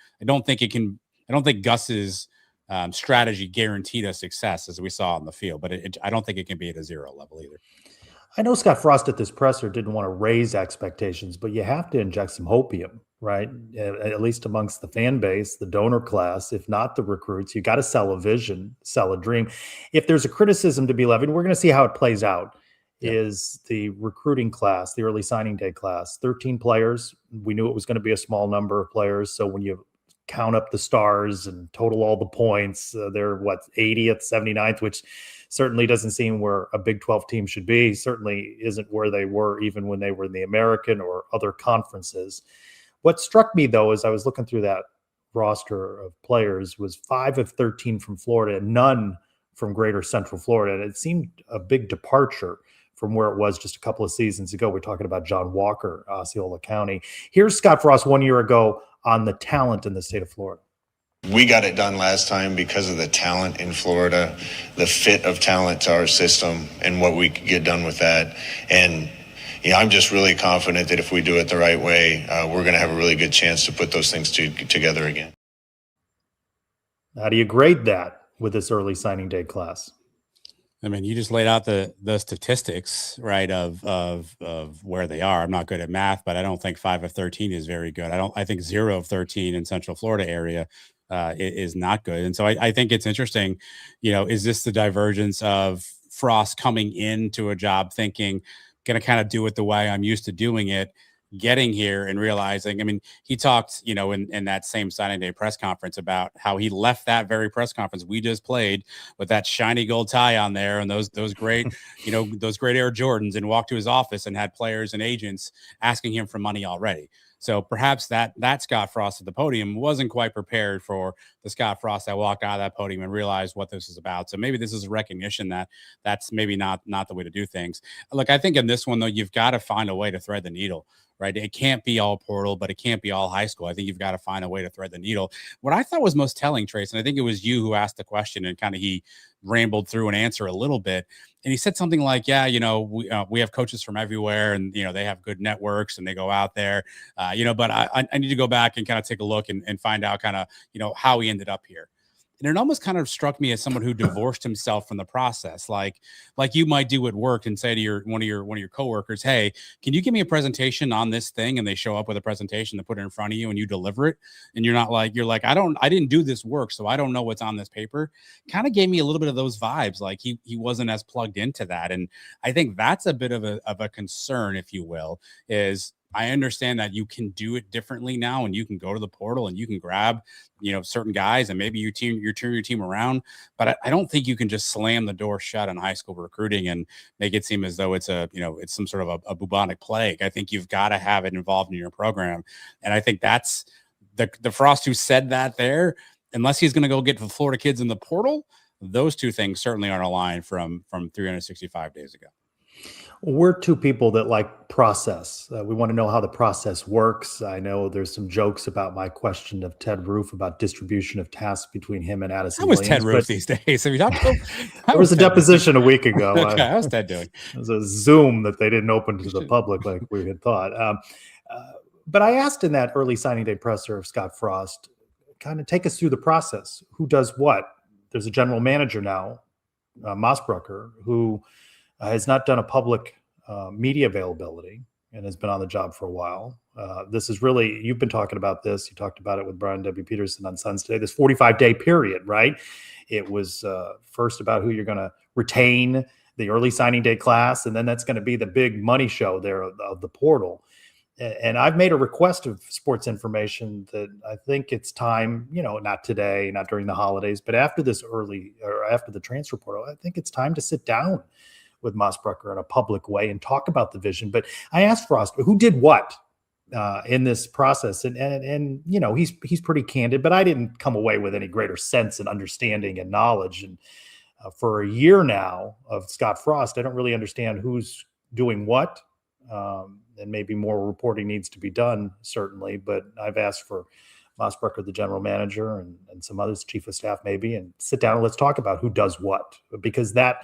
think it can. I don't think Gus's strategy guaranteed us success as we saw on the field, but I don't think it can be at a 0 level either. I know Scott Frost at this presser didn't want to raise expectations, but you have to inject some hopium, right? At least amongst the fan base, the donor class, if not the recruits. You got to sell a vision, sell a dream. If there's a criticism to be levied, we're going to see how it plays out. Yep. Is the recruiting class, the early signing day class, 13 players. We knew it was going to be a small number of players. So when you count up the stars and total all the points, they're 80th, 79th, which certainly doesn't seem where a Big 12 team should be. Certainly isn't where they were even when they were in the American or other conferences. What struck me, though, as I was looking through that roster of players was 5 of 13 from Florida and none from Greater Central Florida. And it seemed a big departure from where it was just a couple of seasons ago. We're talking about John Walker, Osceola County. Here's Scott Frost 1 year ago on the talent in the state of Florida. We got it done last time because of the talent in Florida, the fit of talent to our system and what we could get done with that. And I'm just really confident that if we do it the right way, we're going to have a really good chance to put those things together again. How do you grade that with this early signing day class? I mean, you just laid out the statistics, right, of where they are. I'm not good at math, but I don't think 5 of 13 is very good. I think 0 of 13 in Central Florida area is not good. And so I think it's interesting, is this the divergence of Frost coming into a job thinking, going to kind of do it the way I'm used to doing it, getting here and realizing, I mean, he talked, in that same signing day press conference about how he left that very press conference we just played with that shiny gold tie on there and those great, those great Air Jordans, and walked to his office and had players and agents asking him for money already. So perhaps that Scott Frost at the podium wasn't quite prepared for the Scott Frost that walked out of that podium and realized what this is about. So maybe this is a recognition that that's maybe not the way to do things. Look, I think in this one, though, you've got to find a way to thread the needle, right? It can't be all portal, but it can't be all high school. I think you've got to find a way to thread the needle. What I thought was most telling, Trace, and I think it was you who asked the question, and kind of he rambled through an answer a little bit. And he said something like, yeah, we have coaches from everywhere, and, they have good networks and they go out there, but I need to go back and kind of take a look and find out kind of, how he ended up here. And it almost kind of struck me as someone who divorced himself from the process, like you might do at work and say to one of your coworkers, "Hey, can you give me a presentation on this thing?" And they show up with a presentation to put it in front of you, and you deliver it, and you're like, I didn't do this work, so I don't know what's on this paper. Kind of gave me a little bit of those vibes, like he wasn't as plugged into that, and I think that's a bit of a concern, if you will, is. I understand that you can do it differently now, and you can go to the portal and you can grab, certain guys, and maybe you turn your team around. But I don't think you can just slam the door shut on high school recruiting and make it seem as though it's it's some sort of a bubonic plague. I think you've got to have it involved in your program. And I think that's the Frost who said that there, unless he's going to go get the Florida kids in the portal, those two things certainly aren't aligned from 365 days ago. We're two people that like process. We want to know how the process works. I know there's some jokes about my question of Ted Roof about distribution of tasks between him and Addison How was Williams. Ted Roof these days? Have you talked to him? There was a deposition a week ago. Okay, how's Ted doing? It was a Zoom that they didn't open to the public like we had thought. But I asked in that early signing day presser of Scott Frost, kind of take us through the process. Who does what? There's a general manager now, Mossbrucker, who has not done a public media availability and has been on the job for a while. This is really, you've been talking about this. You talked about it with Brian W. Peterson on Sons today, this 45-day period, right? It was first about who you're going to retain, the early signing day class, and then that's going to be the big money show there of the portal. And I've made a request of Sports Information that I think it's time, not today, not during the holidays, but after this after the transfer portal, I think it's time to sit down with Mossbrucker in a public way and talk about the vision. But I asked Frost, who did what in this process? And he's pretty candid, but I didn't come away with any greater sense and understanding and knowledge. And for a year now of Scott Frost, I don't really understand who's doing what. And maybe more reporting needs to be done, certainly. But I've asked for Mossbrucker, the general manager, and some others, chief of staff maybe, and sit down and let's talk about who does what, because that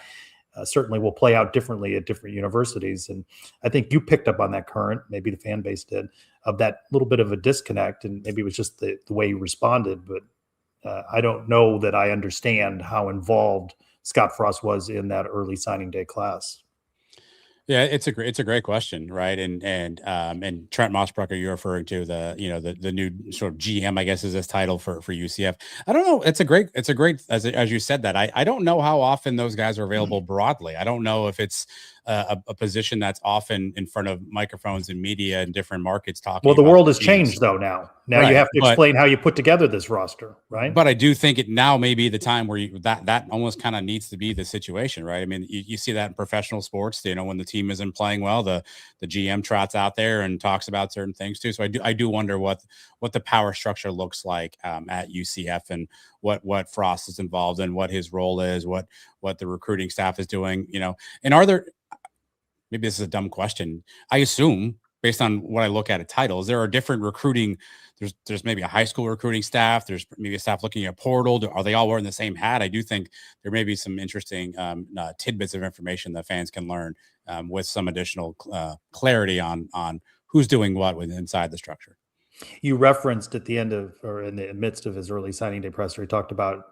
certainly will play out differently at different universities. And I think you picked up on that current, maybe the fan base did, of that little bit of a disconnect. And maybe it was just the way you responded. But I don't know that I understand how involved Scott Frost was in that early signing day class. Yeah, it's a great question, right? And Trent Mossbrucker, you're referring to the new sort of GM, I guess, is this title for UCF. I don't know. It's a great as you said that. I don't know how often those guys are available broadly. I don't know if it's a position that's often in front of microphones and media in different markets talking. Well, the world has changed though now. Now right, you have to explain how you put together this roster, right? But I do think it now may be the time where that almost kind of needs to be the situation, right? I mean, you see that in professional sports, when the team isn't playing well, the GM trots out there and talks about certain things too. So I do wonder what the power structure looks like at UCF and what Frost is involved in, what his role is, what the recruiting staff is doing, and are there, maybe this is a dumb question. I assume based on what I look at titles, there are different recruiting. There's maybe a high school recruiting staff. There's maybe a staff looking at portal. Are they all wearing the same hat? I do think there may be some interesting tidbits of information that fans can learn with some additional clarity on who's doing what inside the structure. You referenced at the end of, or in the midst of his early signing day presser, he talked about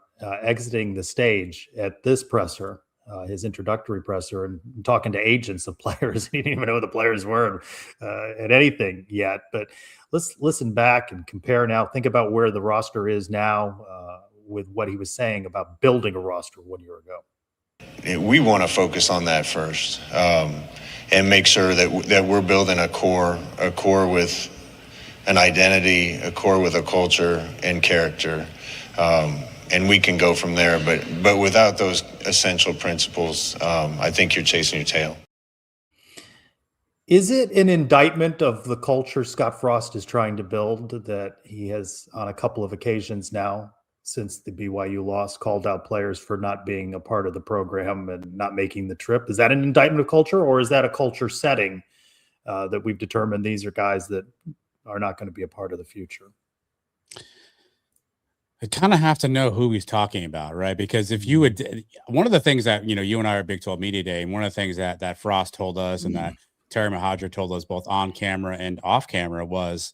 exiting the stage at this presser, his introductory presser, and talking to agents of players. He didn't even know who the players were at anything yet. But let's listen back and compare now. Think about where the roster is now with what he was saying about building a roster 1 year ago. We want to focus on that first, and make sure that we're building a core with an identity, a core with a culture and character, and we can go from there. But without those essential principles, I think you're chasing your tail. Is it an indictment of the culture Scott Frost is trying to build that he has, on a couple of occasions now, since the BYU loss, called out players for not being a part of the program and not making the trip? Is that an indictment of culture, or is that a culture setting that we've determined these are guys that are not going to be a part of the future? I kind of have to know who he's talking about, right? Because if you would, one of the things that, you and I are at Big 12 Media Day, and one of the things that Frost told us and that Terry Mahadra told us both on camera and off camera was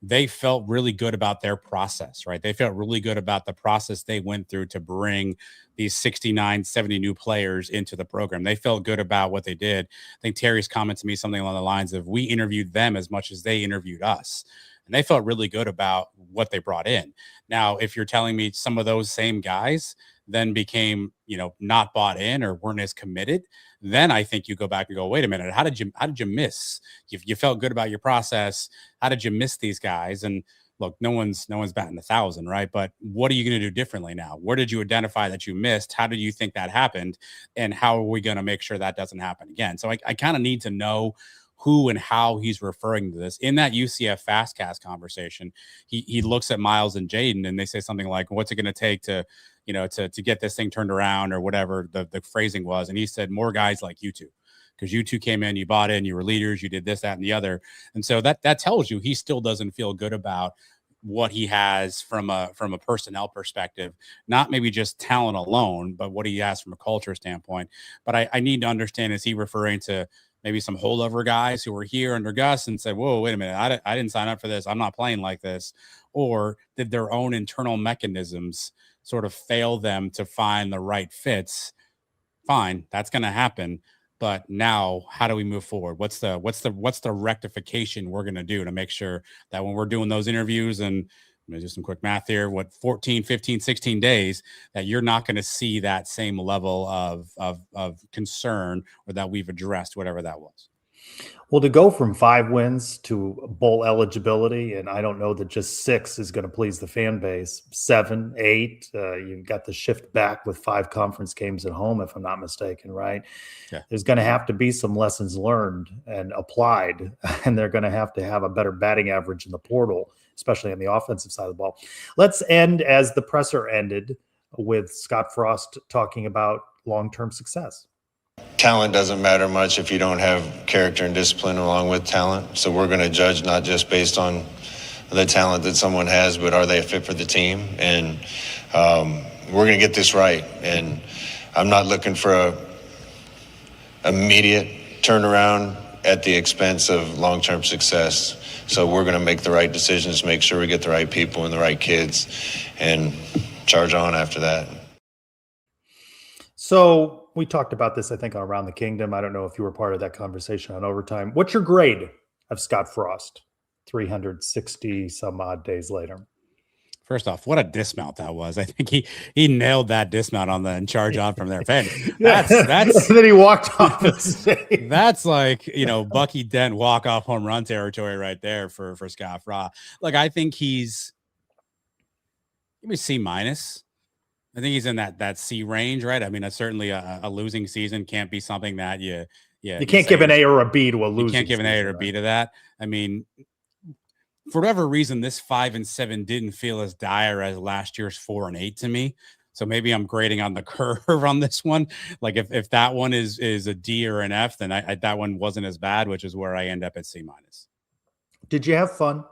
they felt really good about their process, right? They felt really good about the process they went through to bring these 69, 70 new players into the program. They felt good about what they did. I think Terry's comment to me something along the lines of, we interviewed them as much as they interviewed us. And they felt really good about what they brought in. Now, if you're telling me some of those same guys then became, not bought in or weren't as committed, then I think you go back and go, wait a minute, how did you miss? You felt good about your process. How did you miss these guys? And look, no one's batting 1,000, right? But what are you going to do differently now? Where did you identify that you missed? How did you think that happened? And how are we going to make sure that doesn't happen again? So I kind of need to know who and how he's referring to this. In that UCF Fastcast conversation, he looks at Miles and Jaden and they say something like, what's it going to take to get this thing turned around, or whatever the phrasing was. And he said, more guys like you two, because you two came in, you bought in, you were leaders, you did this, that, and the other. And so that tells you he still doesn't feel good about what he has from a personnel perspective, not maybe just talent alone, but what he has from a culture standpoint. But I need to understand, is he referring to maybe some holdover guys who were here under Gus and said, whoa, wait a minute, I didn't sign up for this, I'm not playing like this? Or did their own internal mechanisms sort of fail them to find the right fits? Fine, that's going to happen. But now, how do we move forward? What's the rectification we're going to do to make sure that when we're doing those interviews, and I'm going to do some quick math here, 14, 15, 16 days, that you're not going to see that same level of concern, or that we've addressed whatever that was. Well, to go from 5 wins to bowl eligibility, and I don't know that just 6 is going to please the fan base. 7, 8, you've got the shift back with 5 conference games at home, if I'm not mistaken, right? Yeah. There's going to have to be some lessons learned and applied, and they're going to have a better batting average in the portal, especially on the offensive side of the ball. Let's end as the presser ended, with Scott Frost talking about long-term success. Talent doesn't matter much if you don't have character and discipline along with talent. So we're going to judge not just based on the talent that someone has, but are they a fit for the team? And we're going to get this right. And I'm not looking for a immediate turnaround at the expense of long-term success. So we're going to make the right decisions, make sure we get the right people and the right kids, and charge on after that. So we talked about this, I think, on Around the Kingdom. I don't know if you were part of that conversation on Overtime. What's your grade of Scott Frost 360 some odd days later? First off, what a dismount that was. I think he nailed that dismount on the charge on from there. That's and then he walked off the stage. That's like, Bucky Dent walk-off home run territory right there for Scott Frost. Like, I think he's maybe C-. I think he's in that C range, right? I mean, certainly a losing season can't be something that you can't give an A or a B to a losing. You can't give an A or a B to that. I mean, for whatever reason, this 5 and 7 didn't feel as dire as last year's 4 and 8 to me. So maybe I'm grading on the curve on this one. Like if that one is a D or an F, then that one wasn't as bad, which is where I end up at C-. Did you have fun?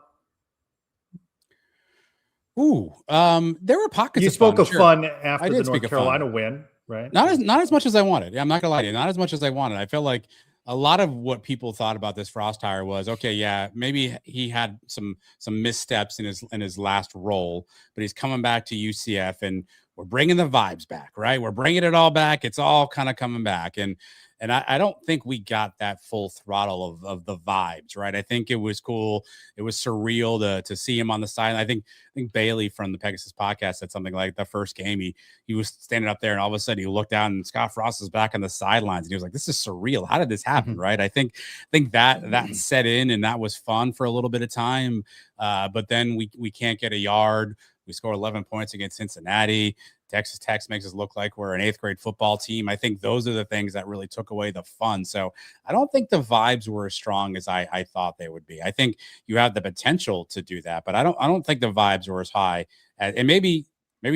Ooh, there were pockets. You of spoke fun, of sure. fun after the speak North of Carolina fun. win, right? Not as much as I wanted. Yeah, I'm not gonna lie to you. Not as much as I wanted. I felt like a lot of what people thought about this Frost hire was, okay, yeah, maybe he had some missteps in his last role, but he's coming back to UCF, and we're bringing the vibes back, right? We're bringing it all back. It's all kind of coming back. And I don't think we got that full throttle of the vibes, right? I think it was cool. It was surreal to see him on the side. I think Bailey from the Pegasus podcast said something like the first game, he was standing up there and all of a sudden he looked down and Scott Frost was back on the sidelines and he was like, this is surreal. How did this happen? Right. I think that set in and that was fun for a little bit of time. But then we can't get a yard. We score 11 points against Cincinnati. Texas Tech makes us look like we're an 8th grade football team. I think those are the things that really took away the fun. So I don't think the vibes were as strong as I thought they would be. I think you have the potential to do that, but I don't think the vibes were as high. And maybe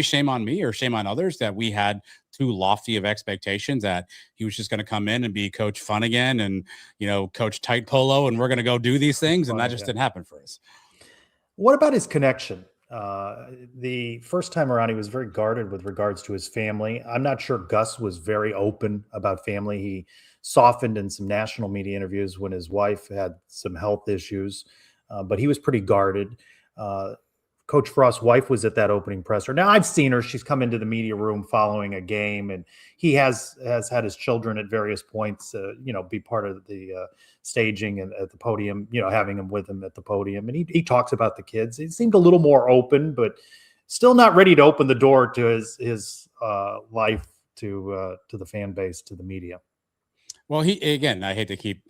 shame on me or shame on others that we had too lofty of expectations that he was just going to come in and be Coach Fun again and, Coach Tight Polo, and we're going to go do these things. And that just didn't happen for us. What about his connection? The first time around, he was very guarded with regards to his family. I'm not sure Gus was very open about family. He softened in some national media interviews when his wife had some health issues, but he was pretty guarded. Coach Frost's wife was at that opening presser. Now I've seen her. She's come into the media room following a game, and he has had his children at various points, be part of the staging and at the podium, having him with him at the podium. And he talks about the kids. He seemed a little more open, but still not ready to open the door to his life to the fan base, to the media. Well, I hate to keep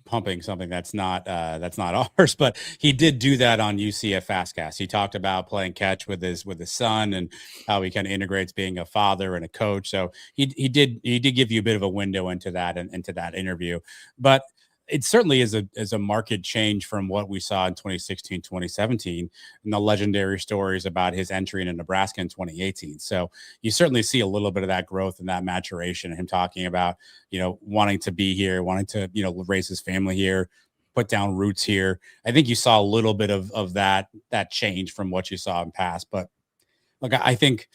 pumping something that's not ours, but he did do that on UCF Fastcast. He talked about playing catch with his son and how he kind of integrates being a father and a coach. So he did give you a bit of a window into that and into that interview, but it certainly is a marked change from what we saw in 2016, 2017, and the legendary stories about his entry into Nebraska in 2018. So you certainly see a little bit of that growth and that maturation, and him talking about, wanting to be here, wanting to, raise his family here, put down roots here. I think you saw a little bit of that change from what you saw in past. But look, I think,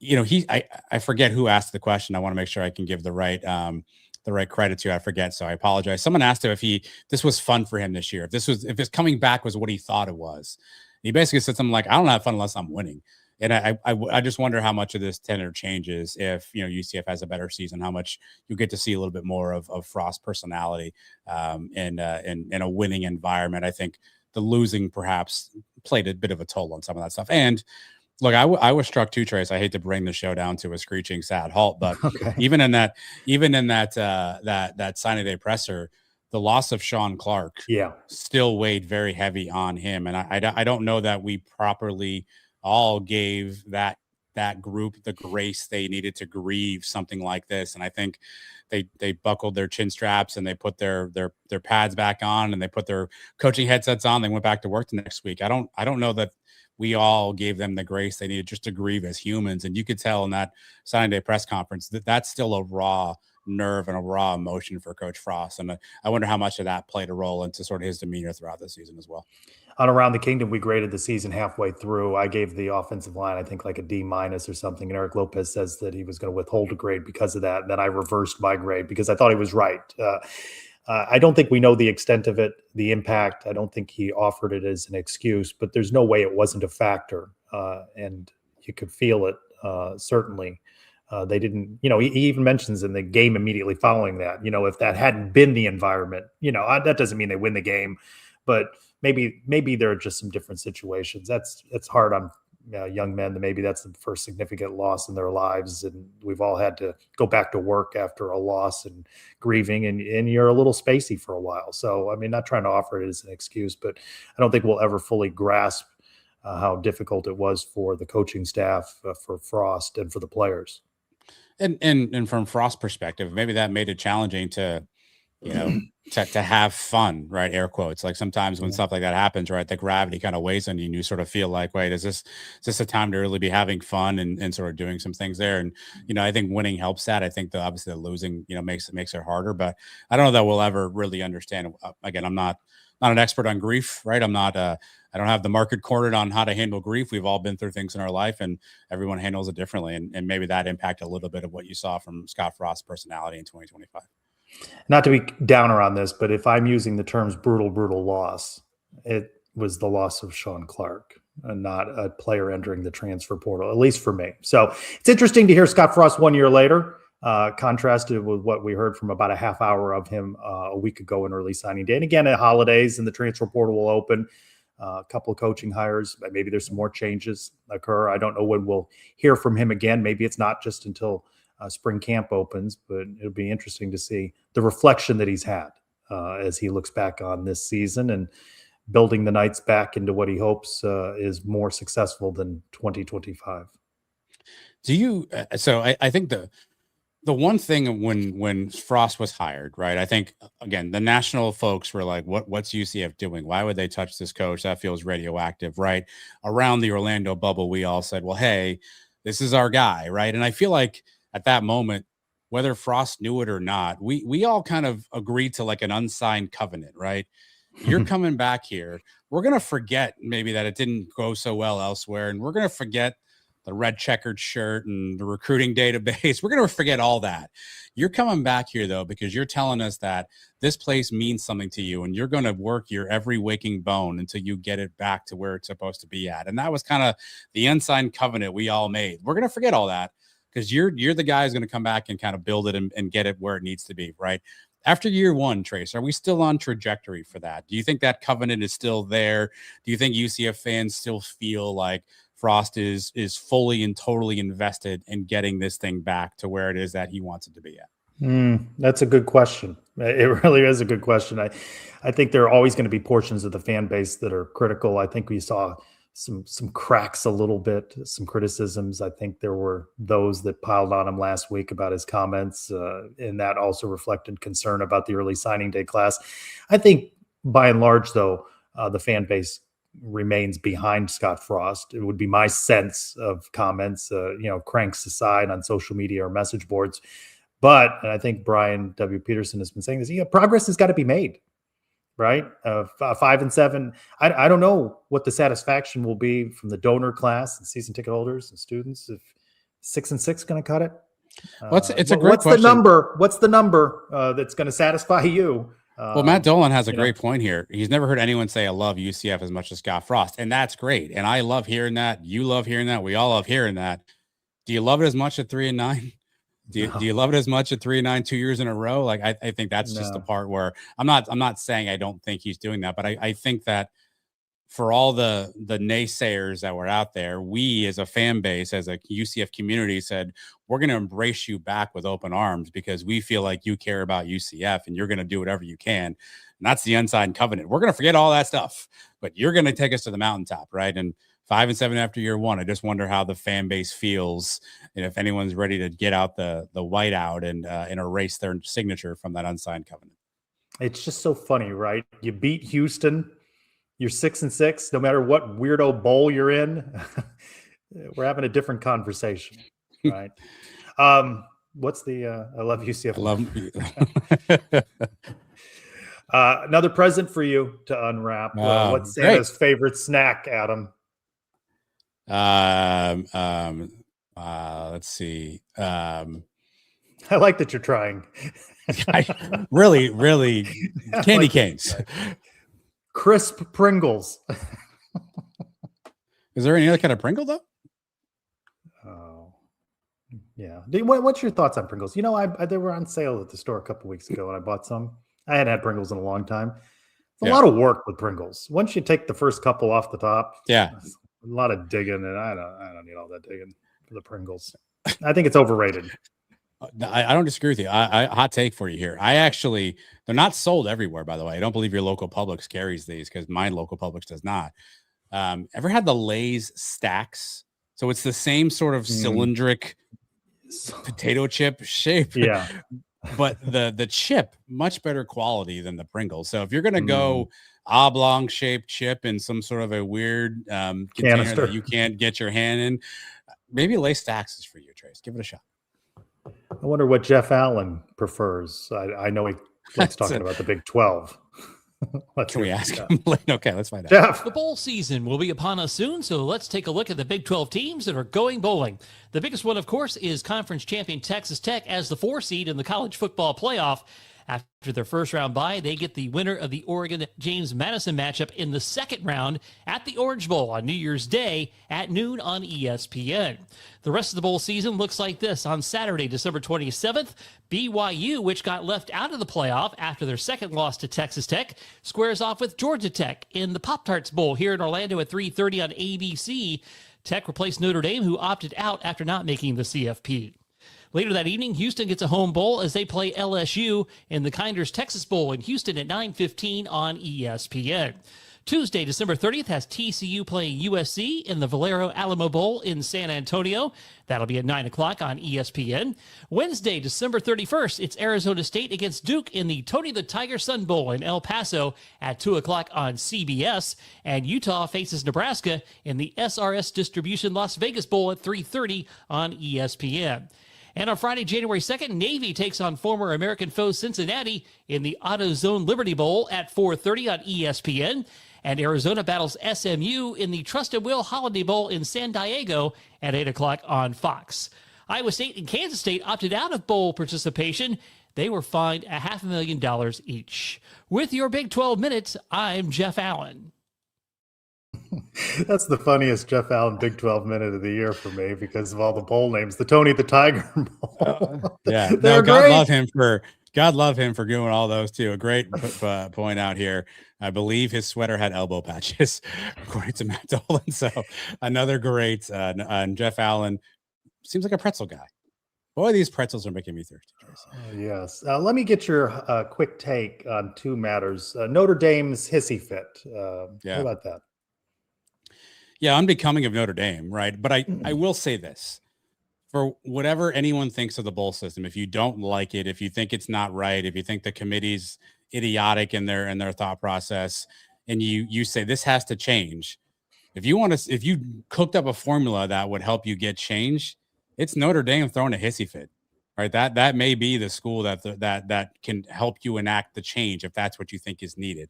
I forget who asked the question. I want to make sure I can give the right credit to. I forget, so I apologize. Someone asked him if this was fun for him this year, if his coming back was what he thought it was. He basically said something like, I don't have fun unless I'm winning. And I just wonder how much of this tenor changes if UCF has a better season, how much you get to see a little bit more of Frost's personality in a winning environment. I think the losing perhaps played a bit of a toll on some of that stuff. And look, I was struck too, Trace. I hate to bring the show down to a screeching sad halt, but okay. even in that signing day presser, the loss of Sean Clark still weighed very heavy on him. And I don't know that we properly all gave that group the grace they needed to grieve something like this. And I think they buckled their chin straps and they put their pads back on and they put their coaching headsets on. They went back to work the next week. I don't know that we all gave them the grace they needed just to grieve as humans. And you could tell in that signing day press conference that's still a raw nerve and a raw emotion for Coach Frost. And I wonder how much of that played a role into sort of his demeanor throughout the season as well. On Around the Kingdom, we graded the season halfway through. I gave the offensive line, I think, like a D- or something. And Eric Lopez says that he was going to withhold a grade because of that. And then I reversed my grade because I thought he was right. I don't think we know the extent of it, the impact. I don't think he offered it as an excuse, but there's no way it wasn't a factor. And you could feel it, certainly. They didn't, he even mentions in the game immediately following that, if that hadn't been the environment, that doesn't mean they win the game, but maybe there are just some different situations. It's hard on young men that maybe that's the first significant loss in their lives. And we've all had to go back to work after a loss and grieving, and you're a little spacey for a while. So, I mean, not trying to offer it as an excuse, but I don't think we'll ever fully grasp how difficult it was for the coaching staff, for Frost, and for the players. And from Frost's perspective, maybe that made it challenging to have fun, right? Air quotes. Like sometimes when stuff like that happens, right, the gravity kind of weighs on you and you sort of feel like, wait, is this a time to really be having fun and sort of doing some things there? And, I think winning helps that. I think obviously the losing, makes it harder, but I don't know that we'll ever really understand. Again, I'm not an expert on grief, right? I don't have the market cornered on how to handle grief. We've all been through things in our life and everyone handles it differently. And maybe that impacted a little bit of what you saw from Scott Frost's personality in 2025. Not to be downer on this, but if I'm using the terms brutal loss, it was the loss of Sean Clark. and not a player entering the transfer portal, at least for me. So it's interesting to hear Scott Frost 1 year later, contrasted with what we heard from about a half hour of him a week ago in early signing day. And again, at holidays and the transfer portal will open. A couple of coaching hires, maybe there's some more changes occur. I don't know when we'll hear from him again. Maybe it's not just until spring camp opens, but it'll be interesting to see the reflection that he's had as he looks back on this season and building the Knights back into what he hopes is more successful than 2025. Do you? So I think the one thing when Frost was hired, right? I think again the national folks were like, "What's UCF doing? Why would they touch this coach? That feels radioactive." Right around the Orlando bubble, we all said, "Well, hey, this is our guy," right? And I feel like at that moment, whether Frost knew it or not, we all kind of agreed to like an unsigned covenant, right? You're coming back here. We're gonna forget maybe that it didn't go so well elsewhere, and we're gonna forget the red checkered shirt and the recruiting database. We're going to forget all that. You're coming back here, though, because you're telling us that this place means something to you, and you're going to work your every waking bone until you get it back to where it's supposed to be at. And that was kind of the unsigned covenant we all made. We're going to forget all that because you're the guy who's going to come back and kind of build it and get it where it needs to be, right? After year one, Trace, are we still on trajectory for that? Do you think that covenant is still there? Do you think UCF fans still feel like Frost is fully and totally invested in getting this thing back to where it is that he wants it to be at? That's a good question. It really is a good question. I think there are always going to be portions of the fan base that are critical. I think we saw some cracks a little bit, some criticisms. I think there were those that piled on him last week about his comments, and that also reflected concern about the early signing day class. I think by and large, though, the fan base remains behind Scott Frost. It would be my sense of comments, cranks aside on social media or message boards. But and I think Brian W. Peterson has been saying this, progress has got to be made, right? 5 and 7. I don't know what the satisfaction will be from the donor class and season ticket holders and students if 6 and 6 going to cut it. What's the number? What's the number that's going to satisfy you? Well, Matt Dolan has a great point here. He's never heard anyone say, "I love UCF as much as Scott Frost." And that's great. And I love hearing that. You love hearing that. We all love hearing that. Do you love it as much at 3-9? Do you love it as much at 3-9 2 years in a row? Like, I think that's just the part where I'm not saying I don't think he's doing that, but I think that for all the naysayers that were out there, we as a fan base, as a UCF community said, we're going to embrace you back with open arms because we feel like you care about UCF and you're going to do whatever you can. And that's the unsigned covenant. We're going to forget all that stuff, but you're going to take us to the mountaintop, right? And 5 and 7 after year one, I just wonder how the fan base feels and if anyone's ready to get out the whiteout and erase their signature from that unsigned covenant. It's just so funny, right? You beat Houston. You're 6 and 6, no matter what weirdo bowl you're in. We're having a different conversation, right? What's the I love UCF. I love another present for you to unwrap. What's Santa's favorite snack, Adam? Let's see. I like that you're trying. really candy canes. Crisp Pringles. Is there any other kind of Pringle though? Oh, yeah. What's your thoughts on Pringles? They were on sale at the store a couple weeks ago, and I bought some. I hadn't had Pringles in a long time. It's a lot of work with Pringles. Once you take the first couple off the top, a lot of digging, and I don't need all that digging for the Pringles. I think it's overrated. I don't disagree with you. I hot take for you here. They're not sold everywhere, by the way. I don't believe your local Publix carries these because my local Publix does not. Ever had the Lay's stacks? So it's the same sort of cylindric potato chip shape. Yeah. But the chip, much better quality than the Pringles. So if you're going to go oblong shaped chip in some sort of a weird container that you can't get your hand in, maybe Lay's stacks is for you, Trace. Give it a shot. I wonder what Jeff Allen prefers. I know he likes talking about the Big 12. Can we ask him? Okay, let's find out. Jeff. The bowl season will be upon us soon, so let's take a look at the Big 12 teams that are going bowling. The biggest one, of course, is conference champion Texas Tech as the 4 seed in the college football playoff. After their first round bye, they get the winner of the Oregon-James Madison matchup in the second round at the Orange Bowl on New Year's Day at noon on ESPN. The rest of the bowl season looks like this. On Saturday, December 27th, BYU, which got left out of the playoff after their second loss to Texas Tech, squares off with Georgia Tech in the Pop-Tarts Bowl here in Orlando at 3:30 on ABC. Tech replaced Notre Dame, who opted out after not making the CFP. Later that evening, Houston gets a home bowl as they play LSU in the Kinders Texas Bowl in Houston at 9:15 on ESPN. Tuesday, December 30th, has TCU playing USC in the Valero Alamo Bowl in San Antonio. That'll be at 9 o'clock on ESPN. Wednesday, December 31st, it's Arizona State against Duke in the Tony the Tiger Sun Bowl in El Paso at 2 o'clock on CBS. And Utah faces Nebraska in the SRS Distribution Las Vegas Bowl at 3:30 on ESPN. And on Friday, January 2nd, Navy takes on former American foe Cincinnati in the AutoZone Liberty Bowl at 4:30 on ESPN. And Arizona battles SMU in the Trusted Will Holiday Bowl in San Diego at 8 o'clock on Fox. Iowa State and Kansas State opted out of bowl participation. They were fined $500,000 each. With your Big 12 Minutes, I'm Jeff Allen. That's the funniest Jeff Allen Big 12 minute of the year for me because of all the bowl names. The Tony the Tiger Bowl. Yeah, They're no, God great. love him for doing all those too. A great point out here. I believe his sweater had elbow patches, according to Matt Dolan. So another great. And Jeff Allen seems like a pretzel guy. Boy, these pretzels are making me thirsty. Yes. Let me get your quick take on two matters. Notre Dame's hissy fit. How about that? Yeah, unbecoming of Notre Dame, right? But I will say this. For whatever anyone thinks of the bowl system, if you don't like it, if you think it's not right, if you think the committee's idiotic in their thought process, and you say this has to change, if you cooked up a formula that would help you get change, it's Notre Dame throwing a hissy fit, right? That may be the school that can help you enact the change if that's what you think is needed.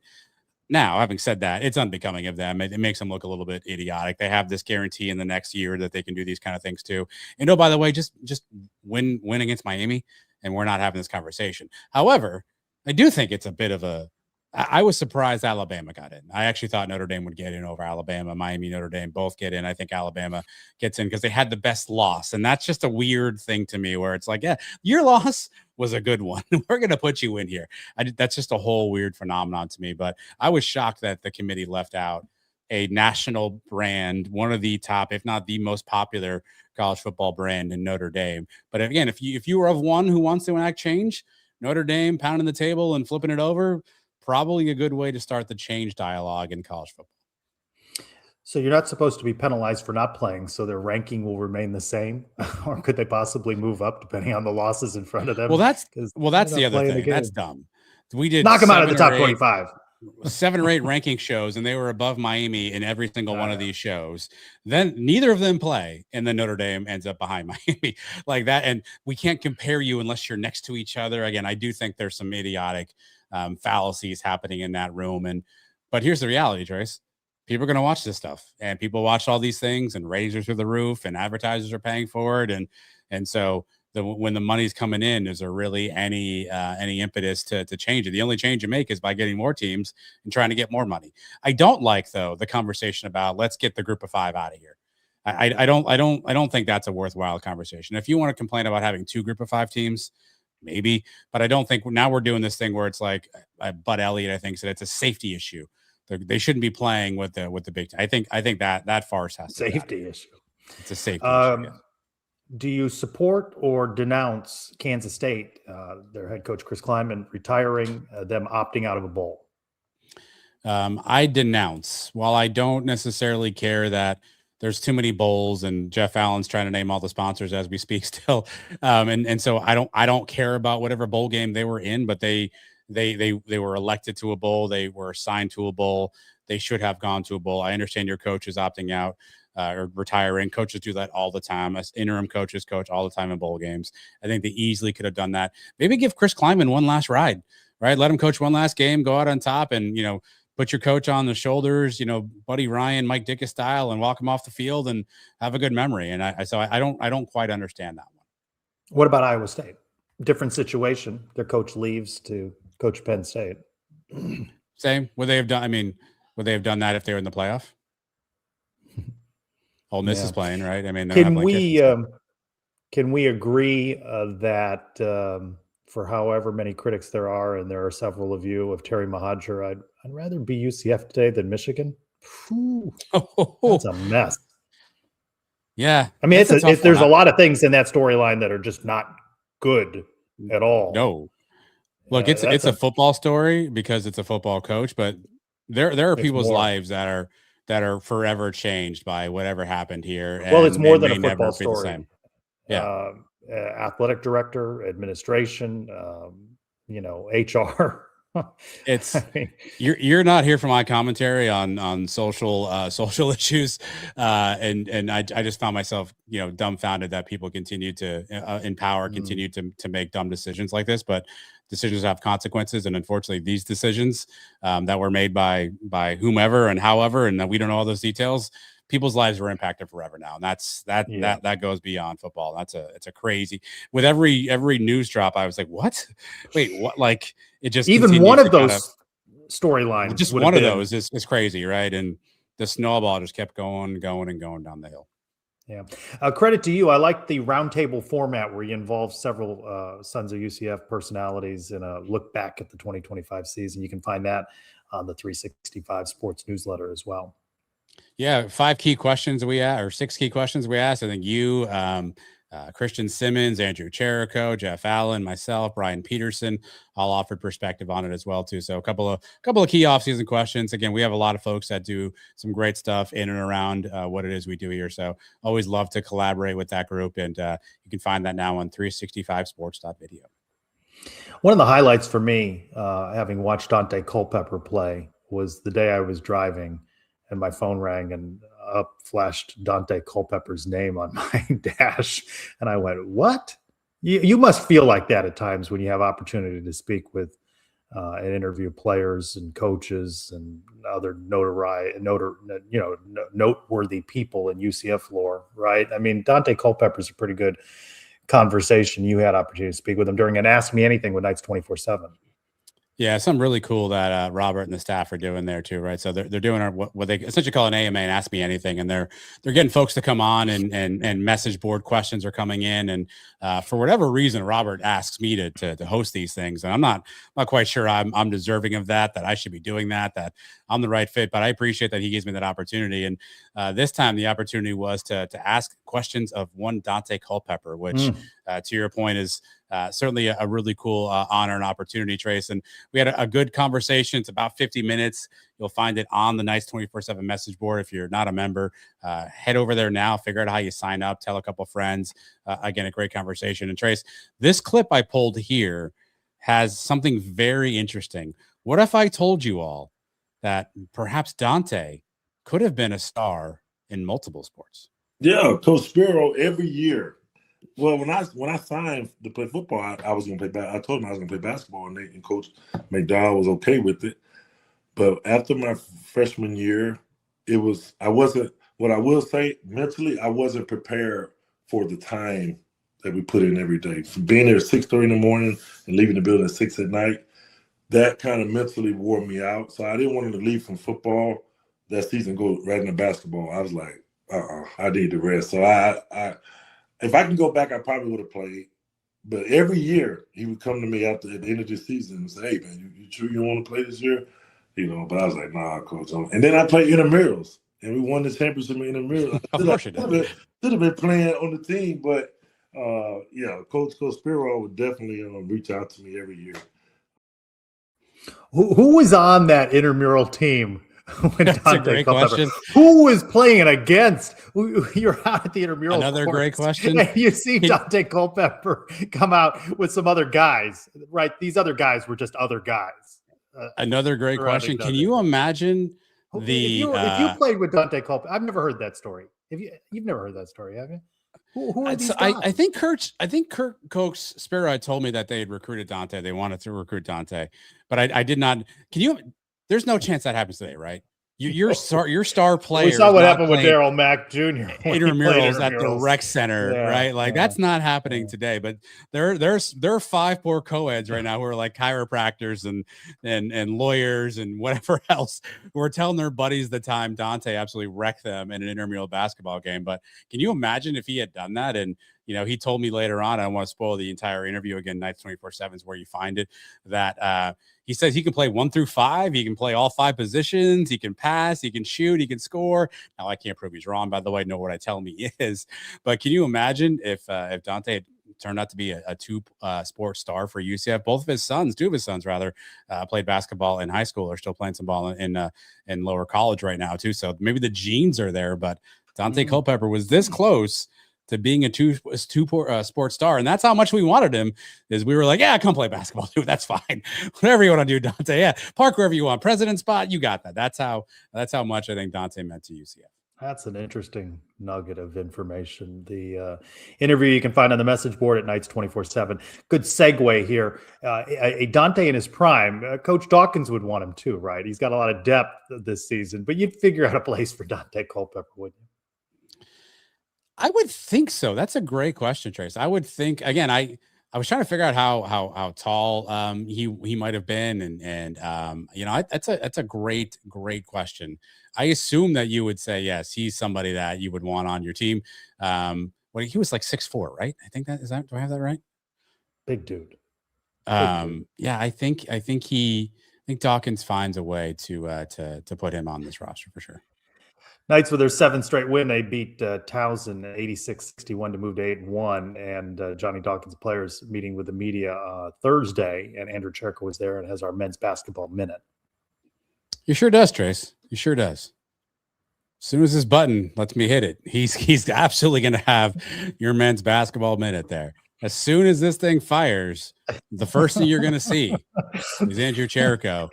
Now, having said that, it's unbecoming of them. It makes them look a little bit idiotic. They have this guarantee in the next year that they can do these kind of things too. And oh, by the way, just win against Miami, and we're not having this conversation. However, I do think it's a bit of a. I was surprised Alabama got in. I actually thought Notre Dame would get in over Alabama. Miami, Notre Dame both get in. I think Alabama gets in because they had the best loss. And that's just a weird thing to me where it's like, yeah, your loss was a good one. We're going to put you in here. That's just a whole weird phenomenon to me. But I was shocked that the committee left out a national brand, one of the top, if not the most popular college football brand in Notre Dame. But again, if you are of one who wants to enact change, Notre Dame pounding the table and flipping it over, probably a good way to start the change dialogue in college football. So you're not supposed to be penalized for not playing, so their ranking will remain the same, or could they possibly move up depending on the losses in front of them? Well, that's the other thing. That's dumb. We did knock them out of the top 25. 7 or 8 ranking shows, and they were above Miami in every single one of these shows. Then neither of them play, and then Notre Dame ends up behind Miami like that. And we can't compare you unless you're next to each other. Again, I do think there's some idiotic fallacies happening in that room. But here's the reality, Trace. People are going to watch this stuff, and people watch all these things, and ratings are through the roof, and advertisers are paying for it. And so when the money's coming in, is there really any impetus to change it? The only change you make is by getting more teams and trying to get more money. I don't like, though, the conversation about let's get the group of 5 out of here. I don't think that's a worthwhile conversation. If you want to complain about having 2 group of 5 teams, maybe, but I don't think now we're doing this thing where it's like Bud Elliott, I think, said it's a safety issue. They shouldn't be playing with the big. I think that farce has to safety issue. It's a safety issue. Yeah. Do you support or denounce Kansas State, their head coach Chris Klieman retiring, them opting out of a bowl? I denounce. While I don't necessarily care that there's too many bowls, and Jeff Allen's trying to name all the sponsors as we speak still. And so I don't care about whatever bowl game they were in, but they were elected to a bowl. They were assigned to a bowl. They should have gone to a bowl. I understand your coach is opting out or retiring. Coaches do that all the time. As interim coaches coach all the time in bowl games. I think they easily could have done that. Maybe give Chris Klieman one last ride, right? Let him coach one last game, go out on top, and, put your coach on the shoulders, Buddy Ryan, Mike Ditka style, and walk him off the field and have a good memory. And I don't quite understand that one. What about Iowa State? Different situation. Their coach leaves to coach Penn State. Same. Would they have done? I mean, would they have done that if they were in the playoff? Ole Miss is playing, right? I mean, can we agree that for however many critics there are, and there are several of you, of Terry Mohajir, I'd rather be UCF today than Michigan. Whew, that's a mess. Yeah, I mean, there's a lot of things in that storyline that are just not good at all. No, look, it's a football story because it's a football coach, but there are people's lives that are forever changed by whatever happened here. Well, it's more than a never football be the story. same. Yeah, athletic director, administration, HR. It's you're not here for my commentary on social issues, and I just found myself dumbfounded that people continue to in power continue to make dumb decisions like this, but decisions have consequences, and unfortunately these decisions that were made by whomever and however, and that we don't know all those details, people's lives were impacted forever now, and that goes beyond football. It's a crazy, with every news drop I was like, what, wait, what? Like, it just, even one of those storylines, just one of those is crazy, right? And the snowball just kept going down the hill. Yeah. Credit to you. I like the roundtable format where you involve several Sons of UCF personalities in a look back at the 2025 season. You can find that on the 365 Sports newsletter as well. Yeah, 5 key questions we asked, or 6 key questions we asked. I think you, Christian Simmons, Andrew Cherico, Jeff Allen, myself, Brian Peterson, all offered perspective on it as well too. So a couple of key offseason questions. Again, we have a lot of folks that do some great stuff in and around what it is we do here. So always love to collaborate with that group, and you can find that now on 365sports.video. One of the highlights for me, having watched Dante Culpepper play, was the day I was driving and my phone rang and up flashed Dante Culpepper's name on my dash. And I went, what? You must feel like that at times when you have opportunity to speak with and interview players and coaches and other noteworthy people in UCF lore, right? I mean, Dante Culpepper's a pretty good conversation. You had opportunity to speak with him during an Ask Me Anything with Knights 24/7. Yeah, something really cool that Robert and the staff are doing there too, right? So they're doing what they essentially call an AMA and Ask Me Anything, and they're getting folks to come on and message board questions are coming in, and for whatever reason, Robert asks me to host these things, and I'm not quite sure I'm deserving of that I should be doing that I'm the right fit, but I appreciate that he gives me that opportunity. And this time the opportunity was to ask questions of one Dante Culpepper, which to your point is certainly a really cool honor and opportunity, Trace. And we had a good conversation. It's about 50 minutes. You'll find it on the Knights 24/7 message board. If you're not a member, head over there now, figure out how you sign up, tell a couple friends. Again, a great conversation. And Trace, this clip I pulled here has something very interesting. What if I told you all that perhaps Dante could have been a star in multiple sports? Yeah, Coach Spiro, every year. Well, when I signed to play football, I was going to play. I told him I was going to play basketball, and Coach McDowell was okay with it. But after my freshman year, I wasn't. What I will say, mentally, I wasn't prepared for the time that we put in every day. From being there at 6:30 in the morning and leaving the building at 6 at night, that kind of mentally wore me out. So I didn't want him to leave from football that season, go right into basketball. I was like, I need to rest. So I if I can go back, I probably would have played. But every year he would come to me at the end of the season and say, hey, man, you sure you want to play this year? But I was like, nah, Coach. And then I played intramurals, and we won the championship in intramurals. Of course you did. Should have been playing on the team, but Coach Spiro would definitely reach out to me every year. Who was on that intramural team? That's a great question. Who was playing it against? You're out at the intramural. Another courts, great question. And you see Dante Culpepper come out with some other guys, right? These other guys were just other guys. Another great question. Can you imagine if you played with Dante Culpepper? I've never heard that story. You've never heard that story, have you? Who are these guys? I think Coach Spiro had told me that they had recruited Dante. They wanted to recruit Dante, but I did not. There's no chance that happens today, right? Your star player. We saw is what not happened with playing Daryl Mack Jr. when he played intramurals at the intramurals. rec center, Yeah, right? Like yeah. that's not happening today. But there are 5 poor co-eds right now who are like chiropractors and lawyers and whatever else who are telling their buddies the time Dante absolutely wrecked them in an intramural basketball game. But can you imagine if he had done that? And he told me later on, I don't want to spoil the entire interview again, Nights 24/7 is where you find it, that he says he can play 1 through 5. He can play all 5 positions. He can pass. He can shoot. He can score. Now, I can't prove he's wrong, by the way. Know what I tell him he is. But can you imagine if Dante had turned out to be a 2-sport star for UCF? Two of his sons, rather, played basketball in high school, are still playing some ball in lower college right now, too. So maybe the genes are there. But Dante Culpepper was this close to being a sports star. And that's how much we wanted him, is we were like, yeah, come play basketball, dude. That's fine. Whatever you want to do, Dante. Yeah. Park wherever you want. President spot. You got that. That's how much I think Dante meant to UCF. That's an interesting nugget of information. The interview you can find on the message board at Nights 24/7. Good segue here. A Dante in his prime, Coach Dawkins would want him too, right? He's got a lot of depth this season, but you'd figure out a place for Dante Culpepper, wouldn't you? I would think so. That's a great question, Trace. I would think, again, I was trying to figure out how tall he might have been, and that's a great question. I assume that you would say yes, he's somebody that you would want on your team. He was like 6'4", right? I think do I have that right? Big dude. Yeah, I think Dawkins finds a way to put him on this roster for sure. Knights with their 7th straight win, they beat Towson 86-61 to move to 8-1. And Johnny Dawkins players meeting with the media Thursday, and Andrew Cherko was there and has our men's basketball minute. He sure does, Trace. He sure does. As soon as this button lets me hit it, he's absolutely going to have your men's basketball minute there. As soon as this thing fires, the first thing you're going to see is Andrew Cherko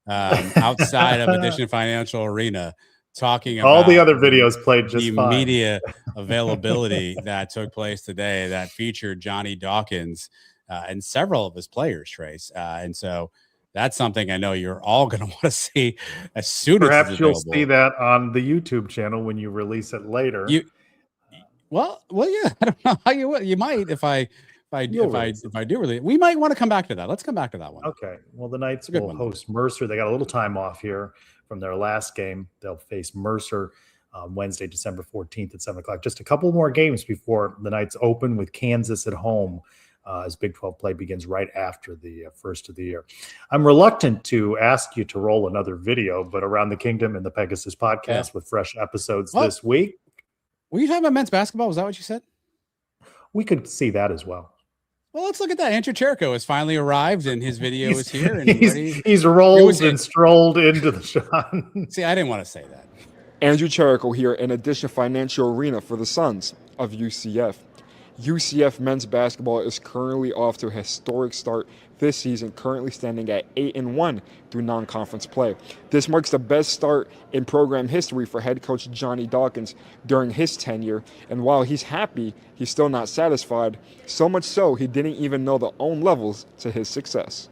outside of Addition Financial Arena, talking about all the other videos played just the fine. Media availability that took place today that featured Johnny Dawkins and several of his players, Trace. And so that's something I know you're all going to want to see as soon Perhaps as you'll see that on the YouTube channel when you release it later. Well, yeah. I don't know how you will. You might if I do really. We might want to come back to that. Let's come back to that one. Okay. Well, the Knights will host Mercer. They got a little time off here from their last game. They'll face Mercer Wednesday, December 14th at 7:00. Just a couple more games before the Knights open with Kansas at home as Big 12 play begins right after the first of the year. I'm reluctant to ask you to roll another video, but Around the Kingdom and the Pegasus podcast with fresh episodes this week. Were you talking about men's basketball? Was that what you said? We could see that as well. Well, let's look at that. Andrew Cherko has finally arrived, and his video is here. And he's rolled and strolled into the shot. See, I didn't want to say that. Andrew Cherko here in Addition Financial Arena for the Sons of UCF. UCF men's basketball is currently off to a historic start this season, currently standing at 8-1 through non-conference play. This marks the best start in program history for head coach Johnny Dawkins during his tenure, and while he's happy, he's still not satisfied, so much so he didn't even know the own levels to his success.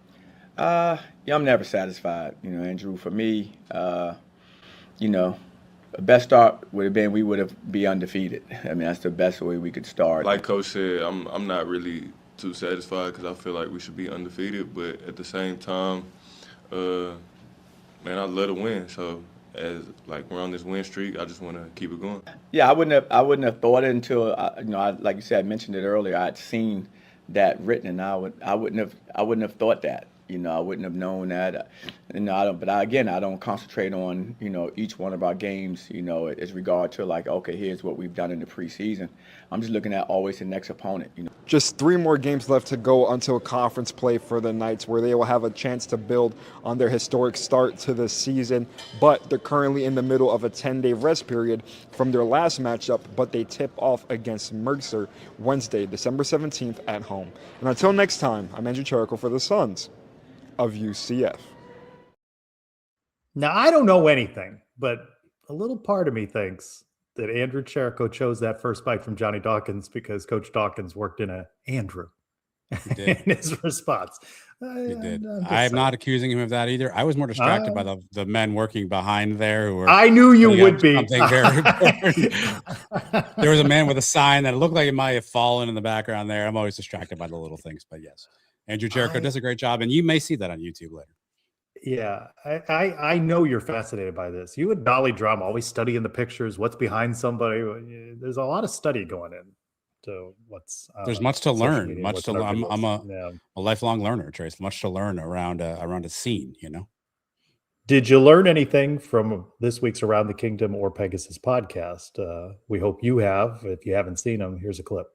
Yeah, I'm never satisfied, Andrew. For me, the best start would have been we would have be undefeated. I mean, that's the best way we could start. Like Coach said, I'm not really too satisfied because I feel like we should be undefeated. But at the same time, man, I love to win. So as we're on this win streak, I just want to keep it going. Yeah, I wouldn't have thought it until like you said, I mentioned it earlier. I'd seen that written, and I wouldn't have thought that. I wouldn't have known that. I don't. But I don't concentrate on each one of our games. As regard to okay, here's what we've done in the preseason. I'm just looking at always the next opponent. Just 3 more games left to go until conference play for the Knights, where they will have a chance to build on their historic start to the season. But they're currently in the middle of a 10-day rest period from their last matchup. But they tip off against Mercer Wednesday, December 17th at home. And until next time, I'm Andrew Cherko for the Sons of UCF. Now, I don't know anything, but a little part of me thinks that Andrew Cherko chose that first bite from Johnny Dawkins because Coach Dawkins worked in a Andrew did. in his response. He did. I'm not accusing him of that either. I was more distracted by the men working behind there who were. I knew you would be. Something very important. There was a man with a sign that looked like it might have fallen in the background there. I'm always distracted by the little things, but yes, Andrew Jericho does a great job, and you may see that on YouTube later. Yeah, I know you're fascinated by this. You and Dolly Drum always studying the pictures, what's behind somebody. There's a lot of study going in to what's. There's much to learn. Media, Much to learn. I'm a lifelong learner, Trace. Much to learn around a scene. You know. Did you learn anything from this week's Around the Kingdom or Pegasus podcast? We hope you have. If you haven't seen them, here's a clip.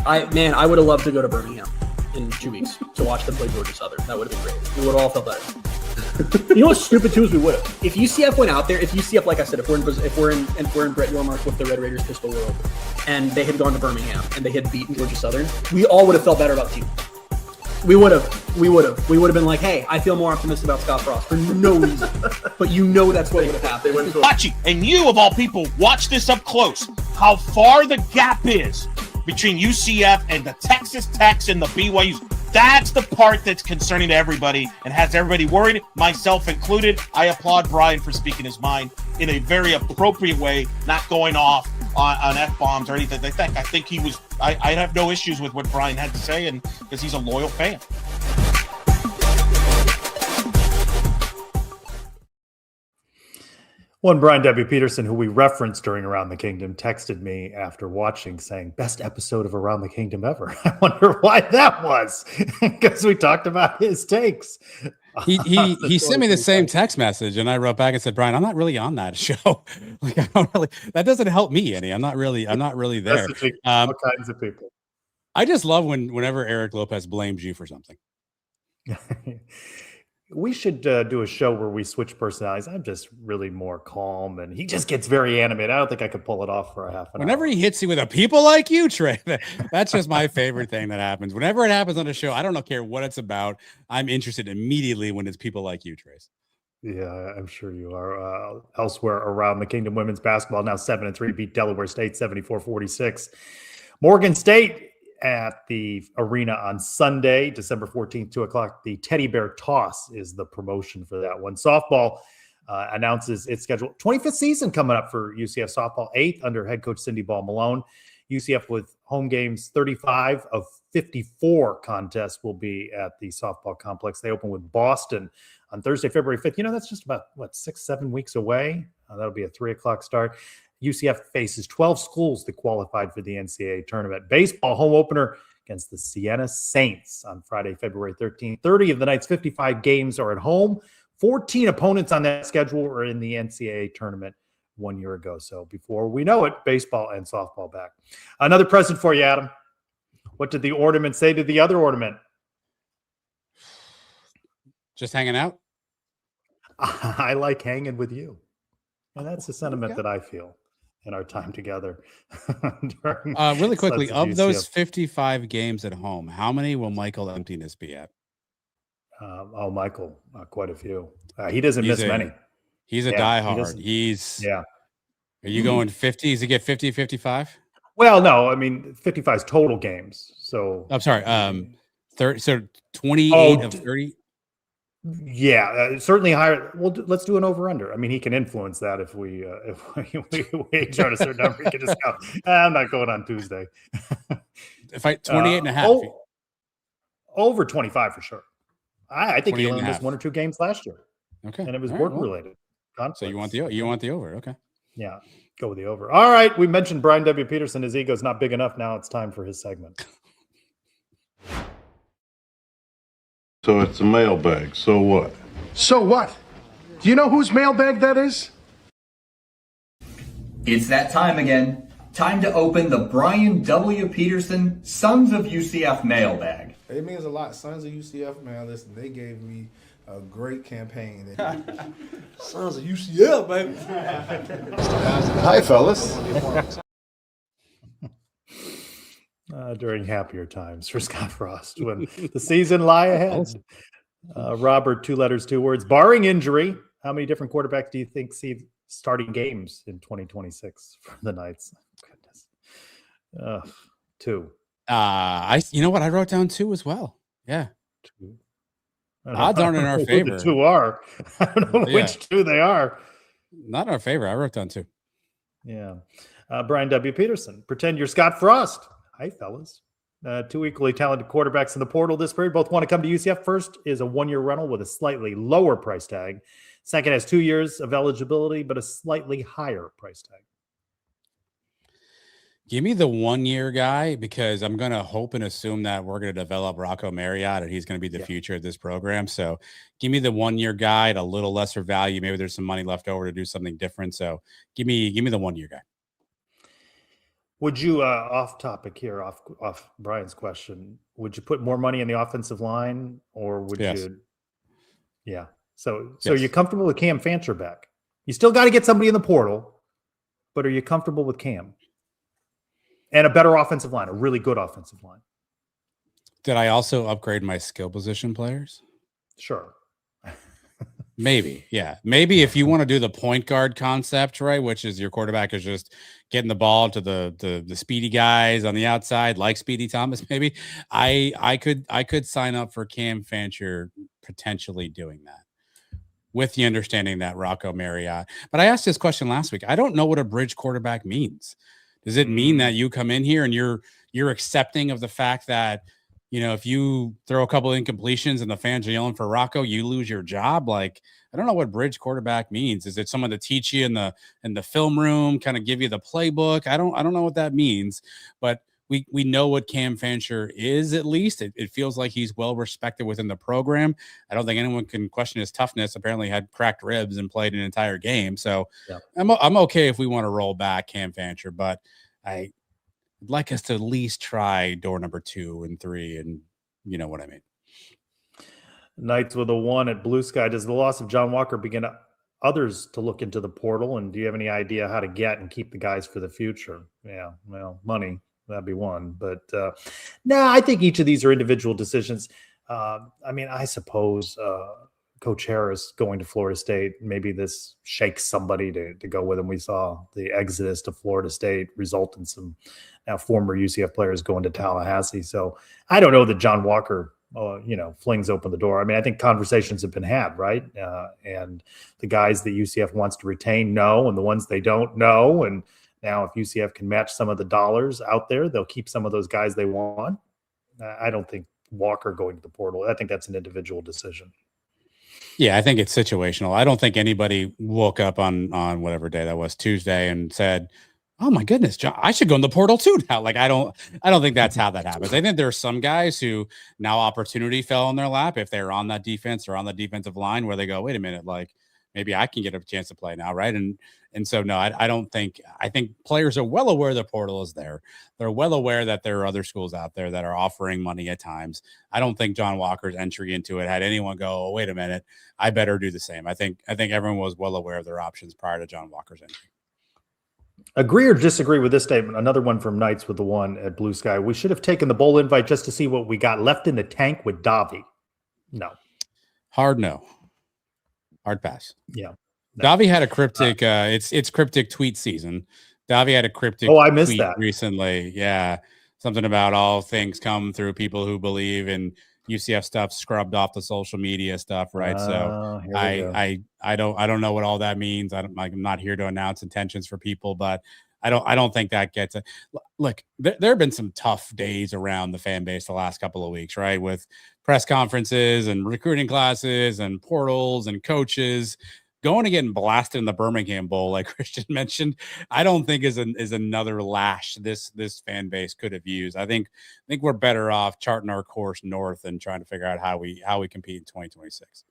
I would have loved to go to Birmingham in 2 weeks to watch them play Georgia Southern. That would have been great. We would have all felt better. You know what's stupid too is we would have. If UCF went out there, if UCF, like I said, if we're in Brett Yormark with the Red Raiders pistol world, and they had gone to Birmingham and they had beaten Georgia Southern, we all would have felt better about the team. We would have been like, hey, I feel more optimistic about Scott Frost for no reason. But you know that's what would have happened. Hachi, and you of all people, watch this up close. How far the gap is between UCF and the Texas Techs and the BYUs. That's the part that's concerning to everybody and has everybody worried, myself included. I applaud Brian for speaking his mind in a very appropriate way, not going off on F-bombs or anything like that. I think he was, I have no issues with what Brian had to say, and because he's a loyal fan. One Brian W. Peterson, who we referenced during Around the Kingdom, texted me after watching saying, best episode of Around the Kingdom ever. I wonder why that was, because we talked about his takes. He sent me the same text message, and I wrote back and said, Brian, I'm not really on that show. Like, I don't really, that doesn't help me any. I'm not really there. All kinds of people. I just love whenever Eric Lopez blames you for something. We should do a show where we switch personalities. I'm just really more calm, and he just gets very animated. I don't think I could pull it off for a half an hour. Whenever he hits you with a people like you, Trey, that's just my favorite thing that happens. Whenever it happens on a show, I don't care what it's about. I'm interested immediately when it's people like you, Trace. Yeah, I'm sure you are. Elsewhere around the kingdom, women's basketball now 7-3 beat Delaware State 74-46. Morgan State at the arena on Sunday, December 14th, 2:00. The Teddy Bear Toss is the promotion for that one. Softball announces its schedule. 25th season coming up for UCF softball, 8th under head coach Cindy Ball Malone. UCF with home games, 35 of 54 contests will be at the softball complex. They open with Boston on Thursday, February 5th. You know, that's just about, 6-7 weeks away? That'll be a 3:00 start. UCF faces 12 schools that qualified for the NCAA tournament. Baseball home opener against the Siena Saints on Friday, February 13th. 30 of the night's 55 games are at home. 14 opponents on that schedule are in the NCAA tournament 1 year ago. So before we know it, baseball and softball back. Another present for you, Adam. What did the ornament say to the other ornament? Just hanging out? I like hanging with you. And that's the sentiment that I feel in our time together. Really quickly, of those 55 games at home, how many will Michael Emptiness be at? Michael, quite a few. He doesn't miss many. He's a diehard. Are you going 50? Does he get 50, 55? Well, no, I mean 55 is total games. So I'm sorry. 30. So 28 of 30. Yeah, certainly higher. Well, let's do an over/under. I mean, he can influence that if we chart a certain number. He can just go, I'm not going on Tuesday. If I 28 and a half. Over 25 for sure. I think he only missed 1 or 2 games last year. Okay, and it was work related. So you want the over? Okay. Yeah, go with the over. All right, we mentioned Brian W. Peterson. His ego's not big enough. Now it's time for his segment. So it's a mailbag. So what? So what? Do you know whose mailbag that is? It's that time again. Time to open the Brian W. Peterson Sons of UCF mailbag. It means a lot. Sons of UCF, man, listen, they gave me a great campaign. Sons of UCF, baby. Hi, fellas. During happier times for Scott Frost when the season lie ahead. Robert, 2 letters, 2 words. Barring injury, how many different quarterbacks do you think see starting games in 2026 for the Knights? Goodness. 2. You know what? I wrote down 2 as well. Yeah. 2. Odds aren't in our favor. The 2 are. I don't know which 2 they are. Not in our favor. I wrote down 2. Yeah. Brian W. Peterson, pretend you're Scott Frost. Hi, fellas. 2 equally talented quarterbacks in the portal this period. Both want to come to UCF. First is a 1-year rental with a slightly lower price tag. Second has 2 years of eligibility, but a slightly higher price tag. Give me the 1-year guy, because I'm going to hope and assume that we're going to develop Rocco Marriott and he's going to be the future of this program. So give me the 1-year guy at a little lesser value. Maybe there's some money left over to do something different. So give me the 1-year guy. Would you, off topic here, off Brian's question, would you put more money in the offensive line, or would you? Yeah. So you're comfortable with Cam Fancher back? You still got to get somebody in the portal, but are you comfortable with Cam and a better offensive line, a really good offensive line? Did I also upgrade my skill position players? Sure. Maybe, yeah. Maybe if you want to do the point guard concept, right, which is your quarterback is just getting the ball to the speedy guys on the outside, like Speedy Thomas, maybe I could sign up for Cam Fancher potentially doing that, with the understanding that Rocco Marriott. But I asked this question last week. I don't know what a bridge quarterback means. Does it mean that you come in here and you're accepting of the fact that, you know, if you throw a couple of incompletions and the fans are yelling for Rocco, you lose your job? Like, I don't know what bridge quarterback means. Is it someone to teach you in the film room, kind of give you the playbook? I don't know what that means, but we know what Cam Fancher is. At least it feels like he's well respected within the program. I don't think anyone can question his toughness. Apparently had cracked ribs and played an entire game. So yeah. I'm okay if we want to roll back Cam Fancher, but I'd like us to at least try door number 2 and 3, and you know what I mean. Knights with a 1 at Blue Sky. Does the loss of John Walker begin others to look into the portal? And do you have any idea how to get and keep the guys for the future? Yeah, well, money, that'd be one. But I think each of these are individual decisions. I mean, I suppose Coach Harris going to Florida State, maybe this shakes somebody to go with him. We saw the exodus to Florida State result in some now former UCF players going to Tallahassee. So I don't know that John Walker, flings open the door. I mean, I think conversations have been had, right? And the guys that UCF wants to retain know, and the ones they don't know. And now if UCF can match some of the dollars out there, they'll keep some of those guys they want. I don't think Walker going to the portal, I think that's an individual decision. Yeah, I think it's situational. I don't think anybody woke up on whatever day that was, Tuesday, and said, "Oh my goodness, John, I should go in the portal too now." Like I don't think that's how that happens. I think there are some guys who now opportunity fell on their lap if they're on that defense or on the defensive line where they go, "Wait a minute, like maybe I can get a chance to play now," right? And so no, I don't think. I think players are well aware the portal is there. They're well aware that there are other schools out there that are offering money at times. I don't think John Walker's entry into it had anyone go, "Oh, wait a minute, I better do the same." I think everyone was well aware of their options prior to John Walker's entry. Agree or disagree with this statement? Another one from Knights with the 1 at Blue Sky. We should have taken the bowl invite just to see what we got left in the tank with Davi. No. Hard no. Hard pass. Yeah. Davi had a cryptic. It's cryptic tweet season. Davi had a cryptic. I missed tweet that recently. Yeah, something about all things come through people who believe in UCF stuff scrubbed off the social media stuff, right? So I don't know what all that means. I'm not here to announce intentions for people, but I don't think that gets it. Look, there have been some tough days around the fan base the last couple of weeks, right? With press conferences and recruiting classes and portals and coaches. Going to getting blasted in the Birmingham Bowl, like Christian mentioned, I don't think is another lash this fan base could have used. I think we're better off charting our course north and trying to figure out how we compete in 2026.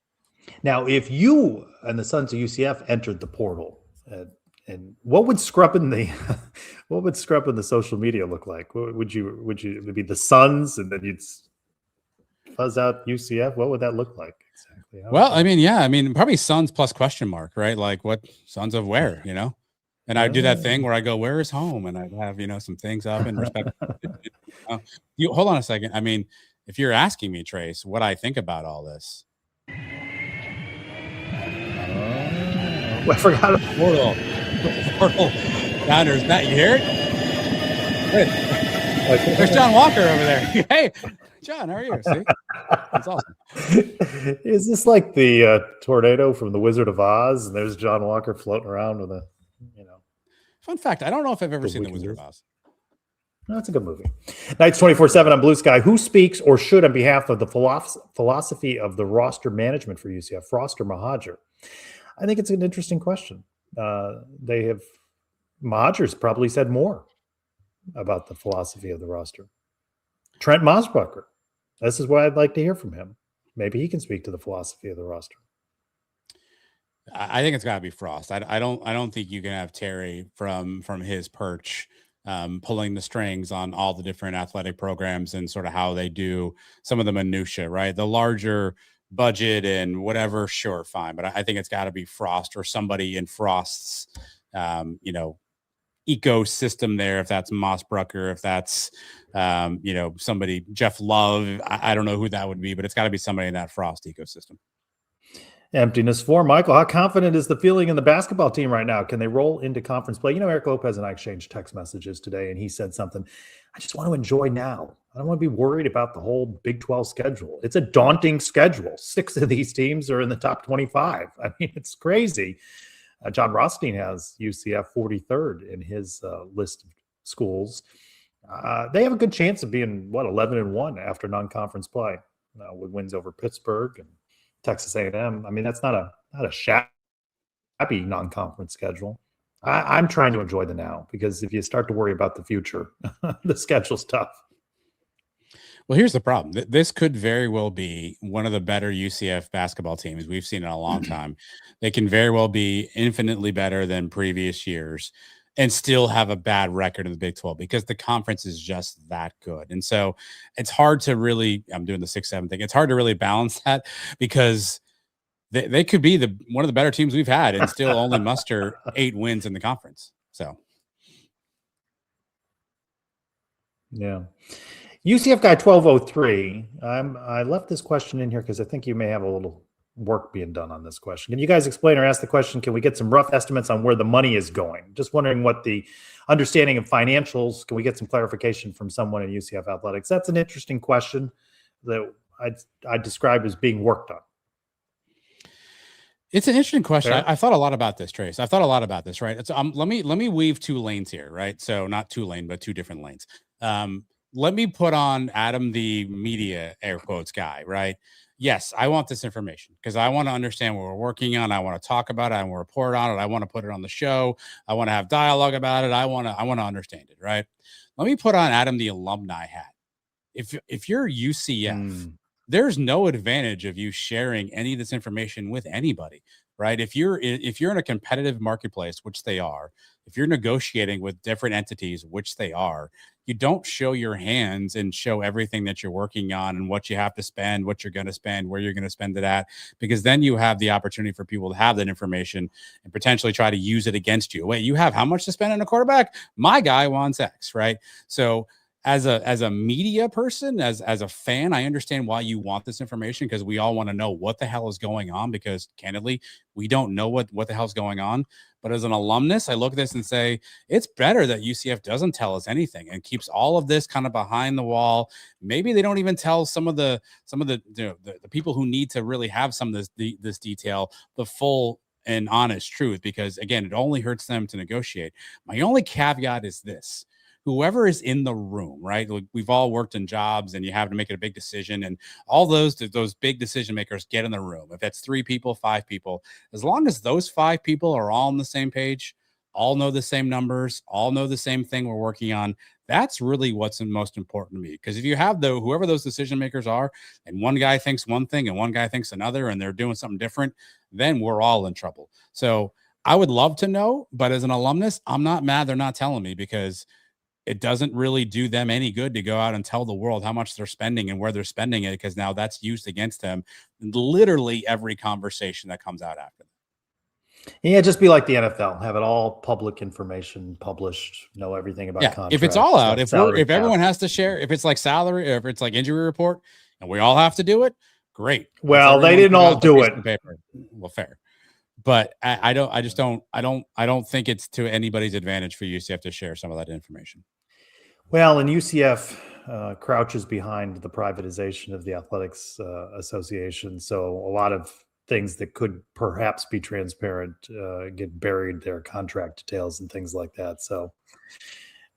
Now, if you and the Sons of UCF entered the portal, and what would scrubbing the social media look like? Would it be the Sons, and then you'd fuzz out UCF? What would that look like exactly? Well, I mean, probably Sons plus question mark, right? Like what Sons of where, And I do that thing where I go, "Where is home?" And I have some things up in respect. You hold on a second. I mean, if you're asking me, Trace, what I think about all this. I forgot. Portal Downers. Matt, you hear it? Good. There's John Walker over there. Hey, John, how are you? See? That's awesome. Is this like the tornado from The Wizard of Oz? And there's John Walker floating around with a, Fun fact, I don't know if I've ever seen The Wizard of Oz. No, that's a good movie. Nights 24/7 on Blue Sky. Who speaks or should on behalf of the philosophy of the roster management for UCF, Frost or Mahajer? I think it's an interesting question. Mahajer's probably said more about the philosophy of the roster. Trent Mosbacher. This is what I'd like to hear from him. Maybe he can speak to the philosophy of the roster. I think it's got to be Frost. I don't think you can have Terry from his perch pulling the strings on all the different athletic programs and sort of how they do some of the minutia, right? The larger budget and whatever, sure, fine. But I think it's got to be Frost or somebody in Frost's, ecosystem there. If that's Mosbacher, if that's, somebody, Jeff Love, I don't know who that would be, but it's got to be somebody in that Frost ecosystem. Emptiness 4. Michael, how confident is the feeling in the basketball team right now? Can they roll into conference play? Eric Lopez and I exchanged text messages today, and he said something. I just want to enjoy now. I don't want to be worried about the whole Big 12 schedule. It's a daunting schedule. 6 of these teams are in the top 25. I mean, it's crazy. John Rothstein has UCF 43rd in his list of schools. They have a good chance of being, 11-1 after non-conference play with wins over Pittsburgh and Texas A&M. I mean, that's not a shabby non-conference schedule. I'm trying to enjoy the now, because if you start to worry about the future, the schedule's tough. Well, here's the problem. This could very well be one of the better UCF basketball teams we've seen in a long time. They can very well be infinitely better than previous years and still have a bad record in the Big 12 because the conference is just that good. And so it's hard to really, I'm doing the 6-7 thing. It's hard to really balance that because they could be one of the better teams we've had and still only muster 8 wins in the conference. So. Yeah. UCF guy 1203. I left this question in here because I think you may have a little work being done on this question. Can you guys explain or ask the question? Can we get some rough estimates on where the money is going? Just wondering what the understanding of financials. Can we get some clarification from someone in UCF athletics? That's an interesting question that I describe as being worked on. It's an interesting question. I thought a lot about this, Trace. I thought a lot about this, right? So let me weave 2 lanes here, right? So not 2 lane, but 2 different lanes. Let me put on Adam, the media air quotes guy, right? Yes, I want this information because I want to understand what we're working on. I want to talk about it. I want to report on it. I want to put it on the show. I want to have dialogue about it. I want to understand it, right? Let me put on Adam, the alumni hat. If you're UCF, there's no advantage of you sharing any of this information with anybody, right? If you're in a competitive marketplace, which they are, if you're negotiating with different entities, which they are, you don't show your hands and show everything that you're working on and what you have to spend, what you're going to spend, where you're going to spend it at, because then you have the opportunity for people to have that information and potentially try to use it against you. Wait, you have how much to spend on a quarterback? My guy wants X, right? So as a media person, as a fan, I understand why you want this information because we all want to know what the hell is going on because candidly, we don't know what the hell's going on. But as an alumnus, I look at this and say, it's better that UCF doesn't tell us anything and keeps all of this kind of behind the wall. Maybe they don't even tell some of the people who need to really have some of this detail, the full and honest truth, because again, it only hurts them to negotiate. My only caveat is this. Whoever is in the room, right? Like we've all worked in jobs and you have to make a big decision and all those big decision makers get in the room. If that's 3 people, 5 people, as long as those 5 people are all on the same page, all know the same numbers, all know the same thing we're working on, that's really what's most important to me. Because if you have whoever those decision makers are and one guy thinks one thing and one guy thinks another and they're doing something different, then we're all in trouble. So I would love to know, but as an alumnus, I'm not mad they're not telling me because it doesn't really do them any good to go out and tell the world how much they're spending and where they're spending it, because now that's used against them in literally every conversation that comes out after that. Yeah, just be like the NFL, have it all public information published, know everything about contracts. If it's all out, if everyone has to share, if it's like salary, or if it's like injury report, and we all have to do it, great. Well, they didn't all do it. Paper. Well, fair. but I don't think it's to anybody's advantage for UCF to share some of that information. Well, and UCF crouches behind the privatization of the Athletics Association, so a lot of things that could perhaps be transparent get buried there, contract details and things like that. So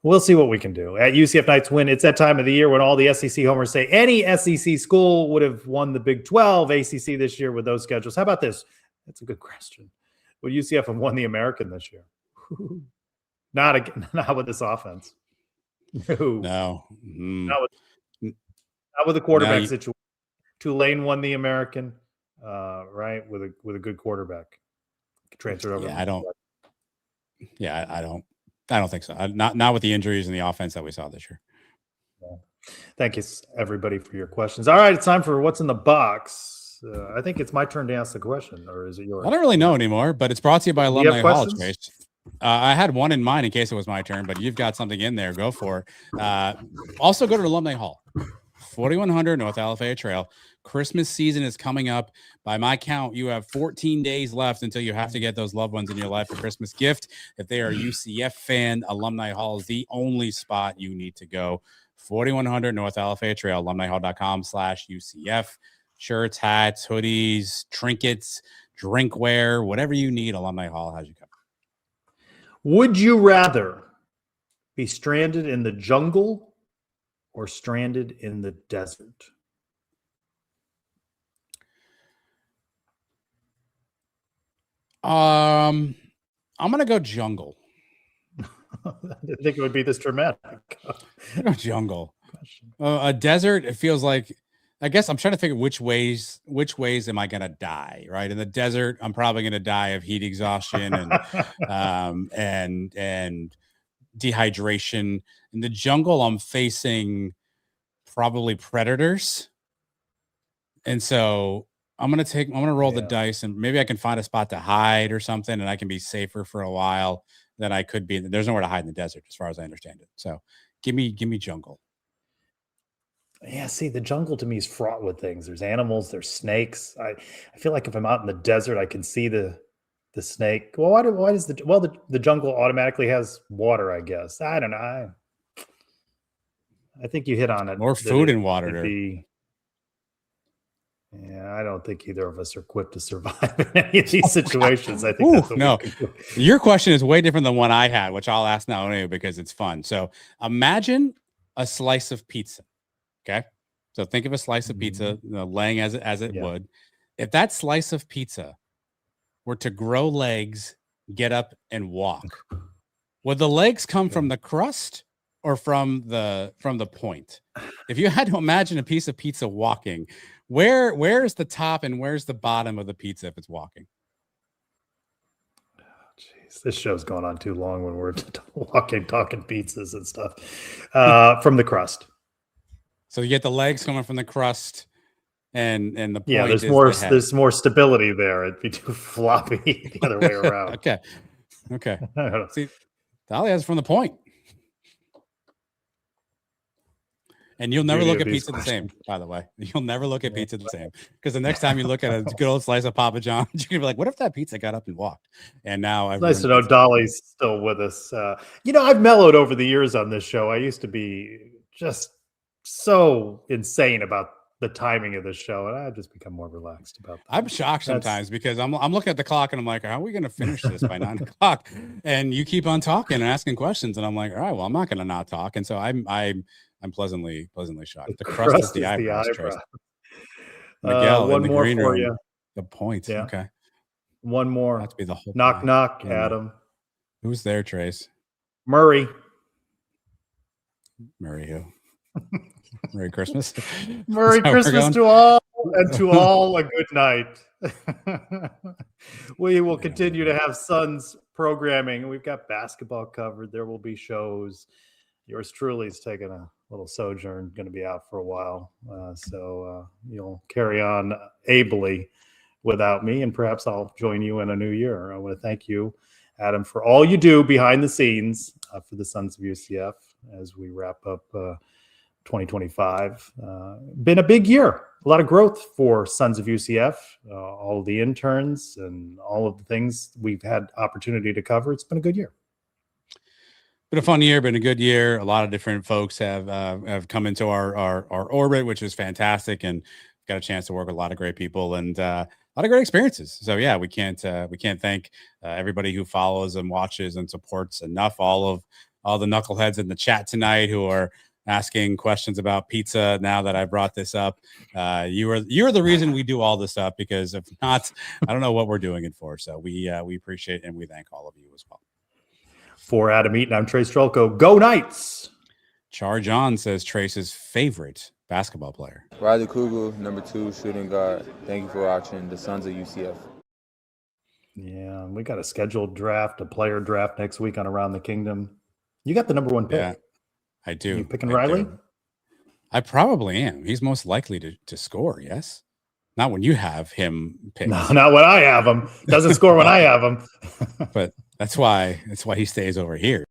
we'll see what we can do. At UCF Knights Win, it's that time of the year when all the SEC homers say any SEC school would have won the Big 12 ACC this year with those schedules. How about this? That's a good question. Would UCF have won the American this year? Not again, not with this offense. No. Not with the quarterback situation. Tulane won the American, right? With a good quarterback. Transferred over. Yeah, I don't think so. Not with the injuries and the offense that we saw this year. Yeah. Thank you, everybody, for your questions. All right, it's time for What's in the Box. I think it's my turn to ask the question, or is it yours? I don't really know anymore, but it's brought to you by Alumni Hall, Trace. I had one in mind in case it was my turn, but you've got something in there. Go for it. Also, go to Alumni Hall, 4100 North Alafaya Trail. Christmas season is coming up. By my count, you have 14 days left until you have to get those loved ones in your life a Christmas gift. If they are a UCF fan, Alumni Hall is the only spot you need to go. 4100 North Alafaya Trail, alumnihall.com/UCF. Shirts, hats, hoodies, trinkets, drinkware, whatever you need, Alumni Hall has you covered. Would you rather be stranded in the jungle or stranded in the desert? I'm gonna go jungle. I didn't think it would be this dramatic. Jungle. A desert, it feels like, I guess I'm trying to think of which ways am I gonna die, right? In the desert, I'm probably gonna die of heat exhaustion and dehydration. In the jungle, I'm facing probably predators. And so I'm gonna roll the dice, and maybe I can find a spot to hide or something, and I can be safer for a while than I could be. There's nowhere to hide in the desert, as far as I understand it. So give me jungle. Yeah, see, the jungle to me is fraught with things. There's animals, there's snakes. I feel like if I'm out in the desert, I can see the snake. Well, why does the jungle automatically has water, I guess. I don't know. I think you hit on it. More food and water. Yeah, I don't think either of us are equipped to survive in any of these situations. I think Your question is way different than one I had, which I'll ask now anyway because it's fun. So imagine a slice of pizza. Okay, so think of a slice of pizza, laying as it would. If that slice of pizza were to grow legs, get up, and walk, would the legs come from the crust or from the point? If you had to imagine a piece of pizza walking, where's the top and where's the bottom of the pizza if it's walking? Jeez, this show's going on too long when we're talking pizzas and stuff. From the crust. So you get the legs coming from the crust, and the point there's more stability there. It'd be too floppy the other way around. Okay. See, Dolly has from the point. And you'll never look at pizza the same, by the way. You'll never look at pizza the same. Because the next time you look at a good old slice of Papa John's, you're going to be like, what if that pizza got up and walked? And now it's nice to know Dolly's still with us. I've mellowed over the years on this show. I used to be just so insane about the timing of the show, and I've just become more relaxed about that. I'm shocked sometimes because I'm looking at the clock and I'm like, how are we going to finish this by 9 o'clock? And you keep on talking and asking questions, and I'm like, all right, well, I'm not going to not talk. And so I'm pleasantly shocked. The crust is the eyebrows. Miguel, one more for you. The point. Yeah. Okay. One more. That's be the whole knock, Adam. Who's there, Trace? Murray who? Merry Christmas. Merry Christmas to all, and to all a good night. We will continue to have Suns programming. We've got basketball covered. There will be shows. Yours truly is taking a little sojourn, going to be out for a while. So you'll carry on ably without me, and perhaps I'll join you in a new year. I want to thank you, Adam, for all you do behind the scenes for the Sons of UCF as we wrap up 2025. Been a big year a lot of growth for Sons of UCF, all of the interns and all of the things we've had opportunity to cover. It's been a good year. Been a fun year, been a good year. A lot of different folks have come into our orbit, which is fantastic, and got a chance to work with a lot of great people and a lot of great experiences. So yeah, we can't thank everybody who follows and watches and supports enough. All the knuckleheads in the chat tonight who are asking questions about pizza. Now that I brought this up, you're the reason we do all this stuff, because if not, I don't know what we're doing it for. So we appreciate and we thank all of you as well. For Adam Eaton, I'm Trace Strelko. Go Knights! Charge on, says Trace's favorite basketball player. Riley Kugel, number 2 shooting guard. Thank you for watching the Sons of UCF. Yeah, we got a scheduled draft, a player draft next week on Around the Kingdom. You got the number 1 pick. Yeah, I do. You picking Riley? I probably am. He's most likely to score, yes? Not when you have him picked. No, not when I have him. Doesn't score when I have him. But that's why he stays over here.